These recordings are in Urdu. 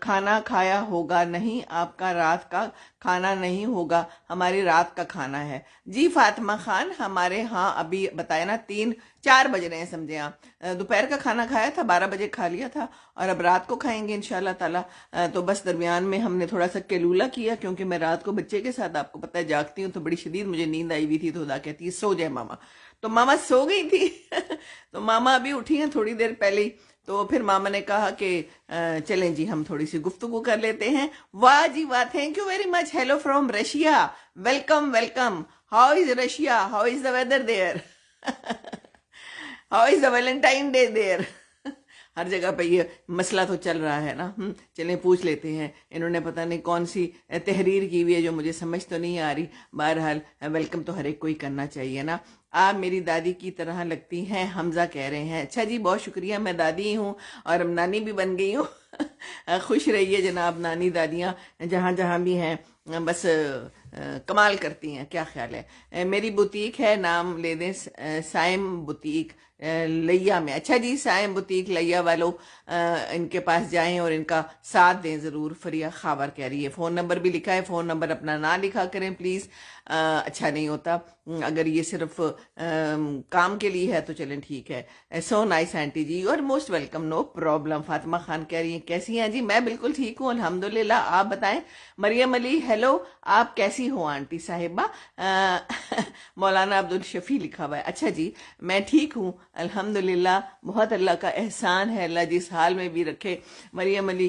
کھانا کھایا ہوگا نہیں، آپ کا رات کا کھانا نہیں ہوگا، ہماری رات کا کھانا ہے۔ جی فاطمہ خان، ہمارے ہاں ابھی بتایا نا 4 بج رہے ہیں سمجھے آپ، دوپہر کا کھانا کھایا تھا، 12 بجے کھا لیا تھا، اور اب رات کو کھائیں گے انشاءاللہ تعالی۔ تو بس درمیان میں ہم نے تھوڑا سا کیلولا کیا، کیونکہ میں رات کو بچے کے ساتھ آپ کو پتہ ہے جاگتی ہوں تو بڑی شدید مجھے نیند آئی ہوئی تھی، تو خدا کہتی ہے سو جائے ماما، تو ماما سو گئی تھی تو ماما ابھی اٹھی ہیں تھوڑی دیر پہلے ہی، تو پھر ماما نے کہا کہ چلیں جی ہم تھوڑی سی گفتگو کر لیتے ہیں۔ واہ جی واہ، thank you very much, hello from Russia, welcome welcome, how is Russia, how is the weather there how is the Valentine day there ہر جگہ پہ یہ مسئلہ تو چل رہا ہے نا۔ چلیں پوچھ لیتے ہیں، انہوں نے پتہ نہیں کون سی تحریر کی ہوئی ہے جو مجھے سمجھ تو نہیں آ رہی، بہرحال ویلکم تو ہر ایک کو ہی کرنا چاہیے نا۔ آپ میری دادی کی طرح لگتی ہیں، حمزہ کہہ رہے ہیں۔ اچھا جی، بہت شکریہ، میں دادی ہوں اور اب نانی بھی بن گئی ہوں خوش رہیے جناب، نانی دادیاں جہاں جہاں بھی ہیں بس کمال کرتی ہیں، کیا خیال ہے؟ میری بوتیک ہے، نام لے دیں، سائم بوتیک لیا میں۔ اچھا جی، سائم بوتیک لیا والوں ان کے پاس جائیں اور ان کا ساتھ دیں ضرور۔ فریہ خاور کہہ رہی ہے، فون نمبر بھی لکھا ہے، فون نمبر اپنا نہ لکھا کریں پلیز، اچھا نہیں ہوتا، اگر یہ صرف کام کے لیے ہے تو چلیں ٹھیک ہے۔ So nice aunty ji, you are most welcome, no problem. Fatima Khan کہہ رہی ہیں کیسی ہیں جی؟ میں بالکل ٹھیک ہوں الحمدللہ، آپ بتائیں؟ مریم علی ہیلو، آپ کیسی ہو آنٹی صاحبہ؟ مولانا عبد الشفیع لکھا ہوا ہے، اچھا جی میں ٹھیک ہوں الحمدللہ، بہت اللہ کا احسان ہے، اللہ جس حال میں بھی رکھے۔ مریم علی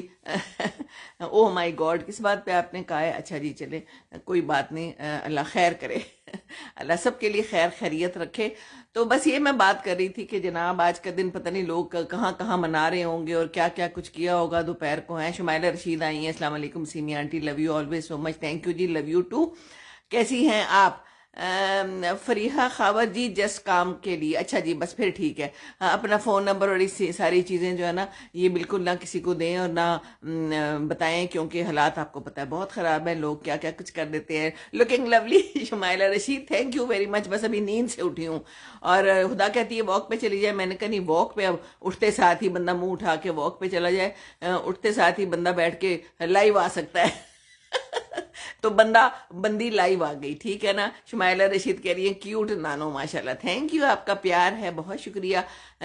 او مائی گاڈ، کس بات پہ آپ نے کہا ہے؟ اچھا جی چلیں کوئی بات نہیں، اللہ خیر کرے اللہ سب کے لیے خیر خیریت رکھے۔ تو بس یہ میں بات کر رہی تھی کہ جناب آج کا دن پتہ نہیں لوگ کہاں کہاں منا رہے ہوں گے اور کیا کیا کچھ کیا ہوگا دوپہر کو۔ ہیں شمائلہ رشید آئی ہیں، السلام علیکم Seemi aunty, love you always so much, thank you ji, love you too. کیسی ہیں آپ؟ فریحہ خاور جی جسٹ کام کے لیے، اچھا جی بس پھر ٹھیک ہے۔ اپنا فون نمبر اور اس ساری چیزیں جو ہے نا یہ بالکل نہ کسی کو دیں اور نہ بتائیں، کیونکہ حالات آپ کو پتہ ہے بہت خراب ہے، لوگ کیا کیا کچھ کر دیتے ہیں۔ Looking lovely Shumaila Rashid, thank you very مچ، بس ابھی نیند سے اٹھی ہوں اور خدا کہتی ہے واک پہ چلی جائے، میں نے کہا نہیں واک پہ، اب اٹھتے ساتھ ہی بندہ منہ اٹھا کے واک پہ چلا جائے، اٹھتے ساتھ ہی بندہ بیٹھ کے لائیو آ سکتا ہے تو بندی لائیو آ گئی، ٹھیک ہے نا۔ شمائلہ رشید کہہ رہی ہے کیوٹ نانو، ماشاءاللہ، تھینک یو، آپ کا پیار ہے، بہت شکریہ۔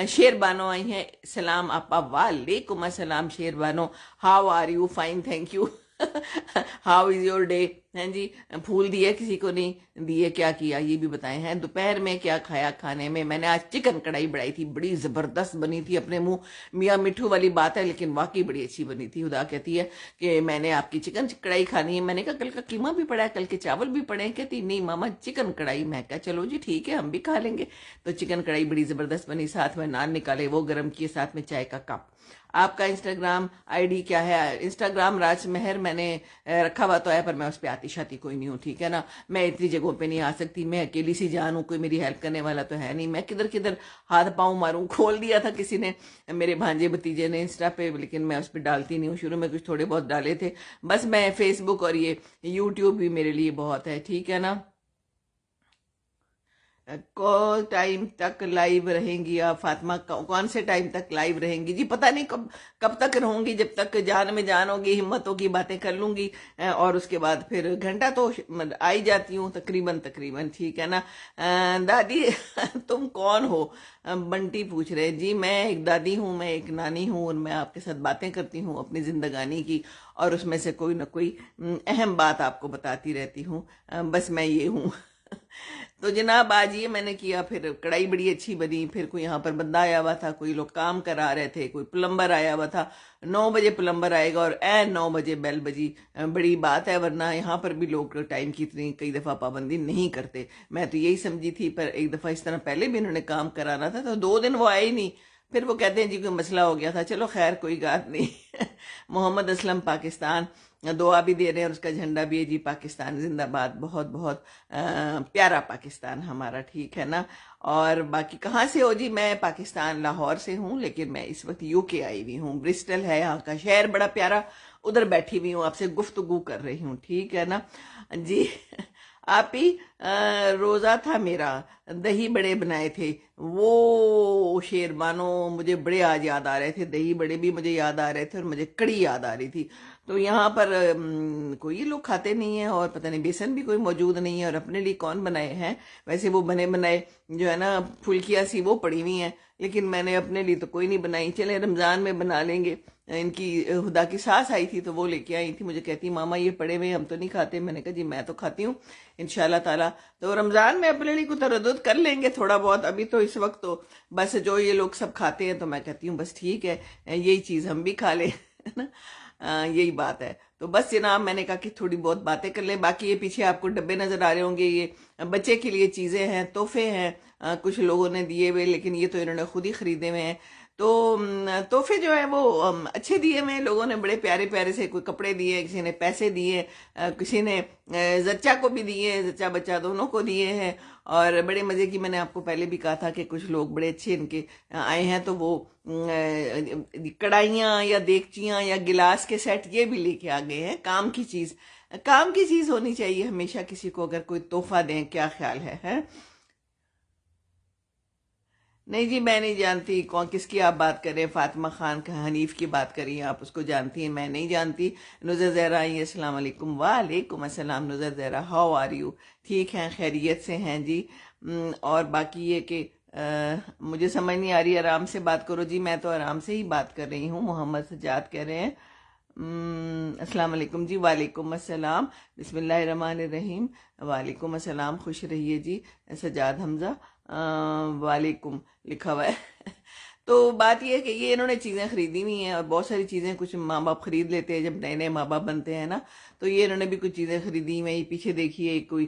شیر بانو آئی ہیں، سلام آپا، وعلیکم السلام Sher Bano, how are you? Fine thank you how is your day? ہیں جی، پھول دیے کسی کو نہیں دیے، کیا کیا یہ بھی بتائیں ہیں؟ دوپہر میں کیا کھایا کھانے میں؟ میں نے آج چکن کڑھائی بڑھائی تھی، بڑی زبردست بنی تھی، اپنے منہ میاں مٹھو والی بات ہے لیکن واقعی بڑی اچھی بنی تھی۔ خدا کہتی ہے کہ میں نے آپ کی چکن کڑھائی کھانی ہے، میں نے کہا کل کا قیمہ بھی پڑا ہے، کل کے چاول بھی پڑے ہیں، کہتی نہیں ماما چکن کڑھائی، میں کہا چلو جی ٹھیک ہے ہم بھی کھا لیں گے۔ تو چکن کڑھائی بڑی زبردست بنی، ساتھ میں نان نکالے وہ گرم کیے، ساتھ میں چائے کا کپ۔ آپ کا انسٹاگرام آئی ڈی کیا ہے؟ انسٹاگرام راج مہر میں نے رکھا ہوا تو ہے، پر میں اس پہ آتی شاتی کوئی نہیں ہوں، ٹھیک ہے نا، میں اتنی جگہوں پہ نہیں آ سکتی، میں اکیلی سی جان ہوں، کوئی میری ہیلپ کرنے والا تو ہے نہیں، میں کدھر کدھر ہاتھ پاؤں ماروں۔ کھول دیا تھا کسی نے، میرے بھانجے بھتیجے نے انسٹا پہ، لیکن میں اس پہ ڈالتی نہیں ہوں، شروع میں کچھ تھوڑے بہت ڈالے تھے بس۔ میں فیس بک اور یہ یوٹیوب بھی میرے لیے بہت ہے، ٹھیک ہے نا۔ کون ٹائم تک لائیو رہیں گی آپ فاطمہ؟ کون سے ٹائم تک لائیو رہیں گی جی؟ پتہ نہیں کب تک رہوں گی، جب تک جان میں جان ہوگی، ہمتوں کی باتیں کر لوں گی، اور اس کے بعد پھر گھنٹہ تو آئی جاتی ہوں تقریباً، ٹھیک ہے نا۔ دادی تم کون ہو؟ بنٹی پوچھ رہے جی، میں ایک دادی ہوں، میں ایک نانی ہوں، اور میں آپ کے ساتھ باتیں کرتی ہوں اپنی زندگانی کی، اور اس میں سے کوئی نہ کوئی اہم بات آپ کو بتاتی رہتی ہوں، بس میں یہ ہوں تو جناب آج یہ میں نے کیا، پھر کڑھائی بڑی اچھی بنی، پھر کوئی یہاں پر بندہ آیا ہوا تھا، کوئی لوگ کام کرا رہے تھے، کوئی پلمبر آیا ہوا تھا، 9 بجے پلمبر آئے گا اور 9 بجے بیل بجی، بڑی بات ہے، ورنہ یہاں پر بھی لوگ ٹائم کی اتنی کئی دفعہ پابندی نہیں کرتے، میں تو یہی سمجھی تھی، پر ایک دفعہ اس طرح پہلے بھی انہوں نے کام کرانا تھا تو 2 دن وہ آئے ہی نہیں، پھر وہ کہتے ہیں جی کوئی مسئلہ ہو گیا تھا، چلو خیر کوئی بات نہیں محمد اسلم پاکستان دعا بھی دے رہے ہیں اور اس کا جھنڈا بھی ہے جی، پاکستان زندہ باد، بہت بہت پیارا پاکستان ہمارا، ٹھیک ہے نا۔ اور باقی کہاں سے ہو جی؟ میں پاکستان لاہور سے ہوں، لیکن میں اس وقت یو کے آئی ہوئی ہوں، برسٹل ہے یہاں کا شہر، بڑا پیارا، ادھر بیٹھی ہوئی ہوں، آپ سے گفتگو کر رہی ہوں، ٹھیک ہے نا جی۔ آپ ہی روزہ تھا میرا، دہی بڑے بنائے تھے، وہ شیر مانو مجھے بڑے آج یاد آ رہے تھے، دہی بڑے بھی مجھے یاد آ رہے تھے، اور مجھے کڑی یاد آ رہی تھی. تو یہاں پر کوئی لوگ کھاتے نہیں ہیں، اور پتہ نہیں بیسن بھی کوئی موجود نہیں ہے، اور اپنے لیے کون بنائے ہیں. ویسے وہ بنے بنائے جو ہے نا پھلکیاں سی وہ پڑی ہوئی ہیں، لیکن میں نے اپنے لیے تو کوئی نہیں بنائی. چلے رمضان میں بنا لیں گے. ان کی خدا کی ساس آئی تھی تو وہ لے کے آئی تھی، مجھے کہتی ماما یہ پڑے ہوئے ہم تو نہیں کھاتے. میں نے کہا جی میں تو کھاتی ہوں انشاءاللہ تعالیٰ. تو رمضان میں اپنے لیے کو تردد کر لیں گے تھوڑا بہت. ابھی تو اس وقت تو بس جو یہ لوگ سب کھاتے ہیں تو میں کہتی ہوں بس ٹھیک ہے، یہی چیز ہم بھی کھا لیں. یہی بات ہے. تو بس جناب میں نے کہا کہ تھوڑی بہت باتیں کر لیں. باقی یہ پیچھے آپ کو ڈبے نظر آ رہے ہوں گے، یہ بچے کے لیے چیزیں ہیں، تحفے ہیں. کچھ لوگوں نے دیے ہوئے، لیکن یہ تو انہوں نے خود ہی خریدے ہوئے ہیں. تو تحفے جو ہیں وہ اچھے دیے ہوئے ہیں لوگوں نے، بڑے پیارے پیارے سے. کوئی کپڑے دیے، کسی نے پیسے دیے، کسی نے زچہ کو بھی دیے، زچہ بچہ دونوں کو دیے ہیں. اور بڑے مزے کی، میں نے آپ کو پہلے بھی کہا تھا کہ کچھ لوگ بڑے اچھے ان کے آئے ہیں، تو وہ کڑھائیاں یا دیگچیاں یا گلاس کے سیٹ یہ بھی لے کے آ گئے ہیں. کام کی چیز، کام کی چیز ہونی چاہیے ہمیشہ کسی کو اگر کوئی تحفہ دیں. کیا خیال ہے؟ نہیں جی میں نہیں جانتی کون کس کی آپ بات کر رہے ہیں. فاطمہ خان کا حنیف کی بات کر رہی ہیں آپ، اس کو جانتی ہیں؟ میں نہیں جانتی. نظر زہرا آئی ہیں، السلام علیکم. وعلیکم السلام نظر زہرا، ہاؤ آر یو؟ ٹھیک ہیں، خیریت سے ہیں جی. اور باقی یہ کہ مجھے سمجھ نہیں آ رہی، آرام سے بات کرو جی. میں تو آرام سے ہی بات کر رہی ہوں. محمد سجاد کہہ رہے ہیں السلام علیکم جی. وعلیکم السلام. بسم اللہ الرحمن الرحیم. وعلیکم السلام، خوش رہیے جی. سجاد حمزہ وعلیکم لکھا ہوا ہے. تو بات یہ ہے کہ یہ انہوں نے چیزیں خریدی ہوئی ہیں، اور بہت ساری چیزیں کچھ ماں باپ خرید لیتے ہیں جب نئے نئے ماں باپ بنتے ہیں نا. تو یہ انہوں نے بھی کچھ چیزیں خریدی ہوئی ہیں. یہ پیچھے دیکھیے کوئی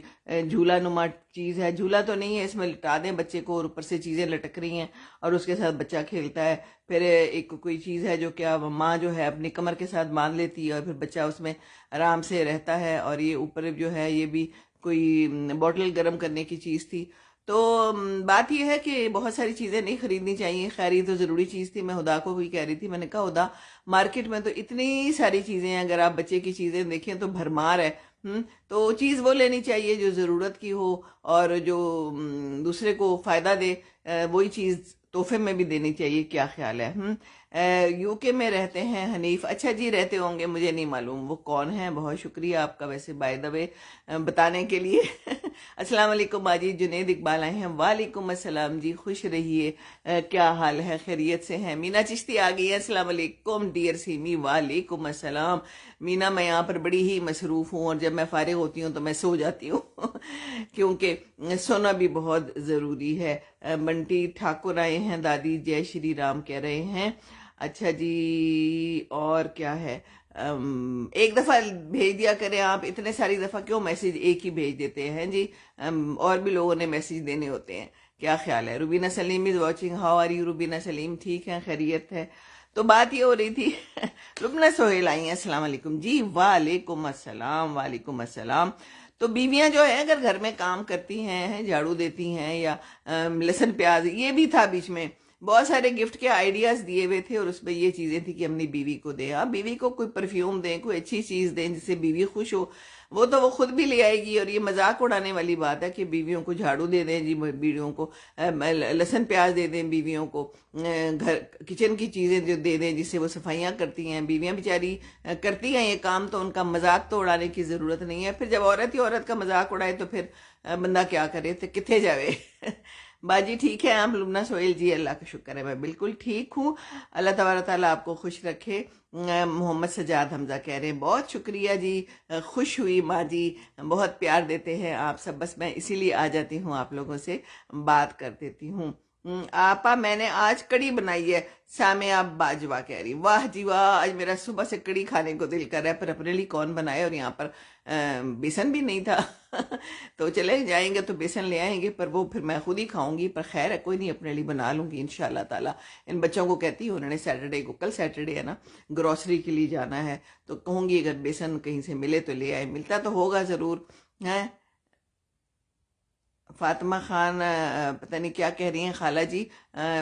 جھولا نما چیز ہے. جھولا تو نہیں ہے، اس میں لٹا دیں بچے کو اور اوپر سے چیزیں لٹک رہی ہیں اور اس کے ساتھ بچہ کھیلتا ہے. پھر ایک کوئی چیز ہے جو کیا ماں جو ہے اپنی کمر کے ساتھ باندھ لیتی ہے اور پھر بچہ اس میں آرام سے رہتا ہے. اور یہ اوپر جو ہے یہ بھی کوئی بوٹل گرم کرنے کی چیز تھی. تو بات یہ ہے کہ بہت ساری چیزیں نہیں خریدنی چاہیے. خیر یہ تو ضروری چیز تھی. میں ہدا کو بھی کہہ رہی تھی، میں نے کہا ہدا مارکیٹ میں تو اتنی ساری چیزیں ہیں، اگر آپ بچے کی چیزیں دیکھیں تو بھرمار ہے. تو چیز وہ لینی چاہیے جو ضرورت کی ہو اور جو دوسرے کو فائدہ دے. وہی چیز تحفے میں بھی دینی چاہیے. کیا خیال ہے؟ یو کے میں رہتے ہیں حنیف. اچھا جی، رہتے ہوں گے، مجھے نہیں معلوم وہ کون ہیں. بہت شکریہ آپ کا ویسے بائی دا وے بتانے کے لیے. السلام علیکم باجی. جنید اقبال آئے ہیں. وعلیکم السلام جی، خوش رہیے. کیا حال ہے؟ خیریت سے ہیں؟ مینا چشتی آ گئی ہے. السلام علیکم ڈیئر سیمی. وعلیکم السلام. مینا میں یہاں پر بڑی ہی مصروف ہوں، اور جب میں فارغ ہوتی ہوں تو میں سو جاتی ہوں کیونکہ سونا بھی بہت ضروری ہے. بنٹی ٹھاکر آئے ہیں. دادی جے شری رام کہہ رہے ہیں. اچھا جی، اور کیا ہے؟ ایک دفعہ بھیج دیا کریں آپ. اتنے ساری دفعہ کیوں میسیج ایک ہی بھیج دیتے ہیں جی؟ اور بھی لوگوں نے میسیج دینے ہوتے ہیں. کیا خیال ہے؟ Rubina Saleem is watching. How are you Rubina Saleem? ٹھیک ہے، خیریت ہے. تو بات یہ ہو رہی تھی لبنہ سہیل آئی ہیں. السلام علیکم جی. وعلیکم السلام. وعلیکم السلام. تو بیویاں جو ہیں اگر گھر میں کام کرتی ہیں، جھاڑو دیتی ہیں یا لہسن پیاز، یہ بھی تھا بیچ میں بہت سارے گفٹ کے آئیڈیاز دیے ہوئے تھے، اور اس میں یہ چیزیں تھی کہ اپنی بیوی کو دیں. آپ بیوی کو کوئی پرفیوم دیں، کوئی اچھی چیز دیں جس سے بیوی خوش ہو. وہ تو وہ خود بھی لے آئے گی. اور یہ مذاق اڑانے والی بات ہے کہ بیویوں کو جھاڑو دے دیں جی، بیویوں کو لہسن پیاز دے دیں، بیویوں کو گھر کچن کی چیزیں جو دے دیں جس سے وہ صفائیاں کرتی ہیں. بیویاں بیچاری کرتی ہیں یہ کام، تو ان کا مذاق تو اڑانے کی ضرورت نہیں ہے. پھر جب عورت ہی عورت کا مذاق اڑائے تو پھر بندہ کیا کرے؟ تو کتنے جاوے باجی ٹھیک ہے آپ؟ لبنہ سہیل جی اللہ کا شکر ہے میں بالکل ٹھیک ہوں. اللہ تبارک تعالیٰ آپ کو خوش رکھے. محمد سجاد حمزہ کہہ رہے ہیں بہت شکریہ جی، خوش ہوئی ماں جی، بہت پیار دیتے ہیں آپ سب. بس میں اسی لیے آ جاتی ہوں آپ لوگوں سے بات کر دیتی ہوں. آپا میں نے آج کڑی بنائی ہے. سامعہ باجوا کہہ رہی واہ جی واہ، آج میرا صبح سے کڑی کھانے کو دل کر رہا ہے، پر اپنے لیے کون بنائے؟ اور یہاں پر بیسن بھی نہیں تھا تو چلے جائیں گے تو بیسن لے آئیں گے، پر وہ پھر میں خود ہی کھاؤں گی. پر خیر ہے، کوئی نہیں، اپنے لیے بنا لوں گی انشاءاللہ تعالیٰ. ان بچوں کو کہتی ہوں، انہوں نے سیٹرڈے کو، کل سیٹرڈے ہے نا، گروسری کے لیے جانا ہے، تو کہوں گی اگر بیسن کہیں سے ملے تو لے آئے. ملتا تو ہوگا ضرور ہے. فاطمہ خان پتہ نہیں کیا کہہ رہی ہیں خالہ جی،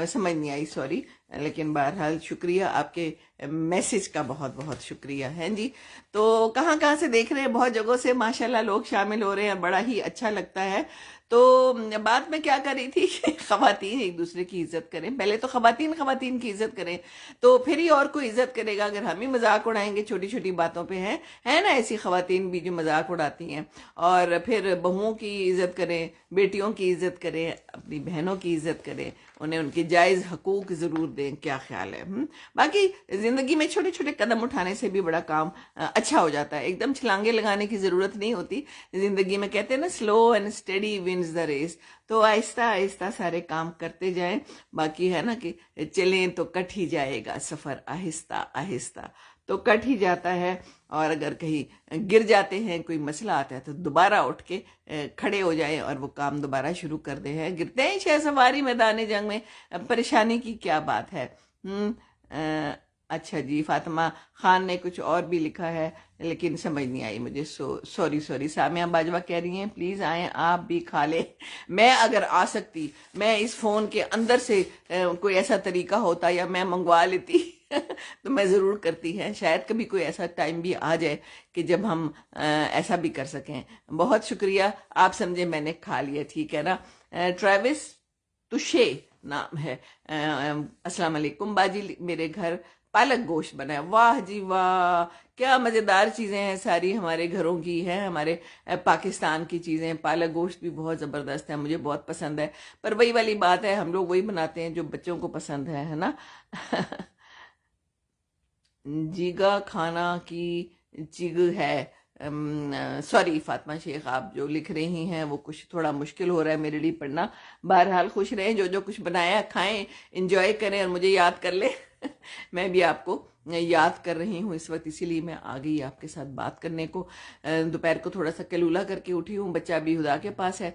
سمجھ نہیں آئی، سوری. لیکن بہرحال شکریہ، آپ کے میسج کا بہت بہت شکریہ ہے جی۔ تو کہاں کہاں سے دیکھ رہے ہیں، بہت جگہوں سے ماشاءاللہ لوگ شامل ہو رہے ہیں، بڑا ہی اچھا لگتا ہے۔ تو بات میں کیا کر رہی تھی کہ خواتین ایک دوسرے کی عزت کریں، پہلے تو خواتین خواتین کی عزت کریں تو پھر ہی اور کوئی عزت کرے گا۔ اگر ہم ہی مذاق اڑائیں گے چھوٹی چھوٹی باتوں پہ، ہے نا ایسی خواتین بھی جو مذاق اڑاتی ہیں، اور پھر بہوؤں کی عزت کریں، بیٹیوں کی عزت کریں، اپنی بہنوں کی عزت کریں، انہیں ان کے جائز حقوق ضرور دیں۔ کیا خیال ہے؟ باقی زندگی میں چھوٹے چھوٹے قدم اٹھانے سے بھی بڑا کام اچھا ہو جاتا ہے، ایک دم چھلانگے لگانے کی ضرورت نہیں ہوتی زندگی میں۔ کہتے ہیں نا slow and steady wins the race, تو آہستہ آہستہ سارے کام کرتے جائیں۔ باقی ہے نا کہ چلیں تو کٹ ہی جائے گا سفر، آہستہ آہستہ تو کٹ ہی جاتا ہے، اور اگر کہیں گر جاتے ہیں، کوئی مسئلہ آتا ہے تو دوبارہ اٹھ کے کھڑے ہو جائیں اور وہ کام دوبارہ شروع کر دے ہیں۔ گرتے ہیں شہ سواری میدان جنگ میں، پریشانی کی کیا بات ہے؟ اچھا جی، فاطمہ خان نے کچھ اور بھی لکھا ہے لیکن سمجھ نہیں آئی مجھے، سوری۔ سامیہ باجوہ کہہ رہی ہیں پلیز آئیں آپ بھی کھا لیں۔ میں اگر آ سکتی، میں اس فون کے اندر سے کوئی ایسا طریقہ ہوتا یا میں منگوا لیتی تو میں ضرور کرتی ہے۔ شاید کبھی کوئی ایسا ٹائم بھی آ جائے کہ جب ہم ایسا بھی کر سکیں۔ بہت شکریہ، آپ سمجھے میں نے کھا لیا، ٹھیک ہے نا۔ ٹریوس توشے نام ہے۔ السلام علیکم باجی، میرے گھر پالک گوشت بنا ہے۔ واہ جی واہ، کیا مزیدار چیزیں ہیں، ساری ہمارے گھروں کی ہیں، ہمارے پاکستان کی چیزیں۔ پالک گوشت بھی بہت زبردست ہے، مجھے بہت پسند ہے، پر وہی والی بات ہے، ہم لوگ وہی بناتے ہیں جو بچوں کو پسند ہے نا۔ جیگا کھانا کی جگ ہے۔ سوری فاطمہ شیخ، آپ جو لکھ رہی ہیں وہ کچھ تھوڑا مشکل ہو رہا ہے میرے لیے پڑھنا۔ بہرحال خوش رہیں، جو جو کچھ بنایا کھائیں، انجوائے کریں اور مجھے یاد کر لیں۔ میں بھی آپ کو یاد کر رہی ہوں اس وقت، اسی لیے میں آ گئی آپ کے ساتھ بات کرنے کو۔ دوپہر کو تھوڑا سا کلولا کر کے اٹھی ہوں، بچہ بھی خدا کے پاس ہے،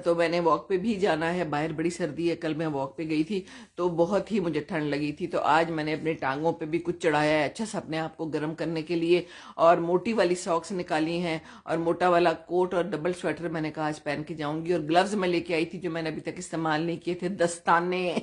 تو میں نے واک پہ بھی جانا ہے، باہر بڑی سردی ہے۔ کل میں واک پہ گئی تھی تو بہت ہی مجھے ٹھنڈ لگی تھی، تو آج میں نے اپنے ٹانگوں پہ بھی کچھ چڑھایا ہے اچھا سا اپنے آپ کو گرم کرنے کے لیے، اور موٹی والی ساکس نکالی ہیں، اور موٹا والا کوٹ اور ڈبل سویٹر میں نے کہا آج پہن کے جاؤں گی، اور گلوز میں لے کے آئی تھی جو میں نے ابھی تک استعمال نہیں کیے تھے، دستانے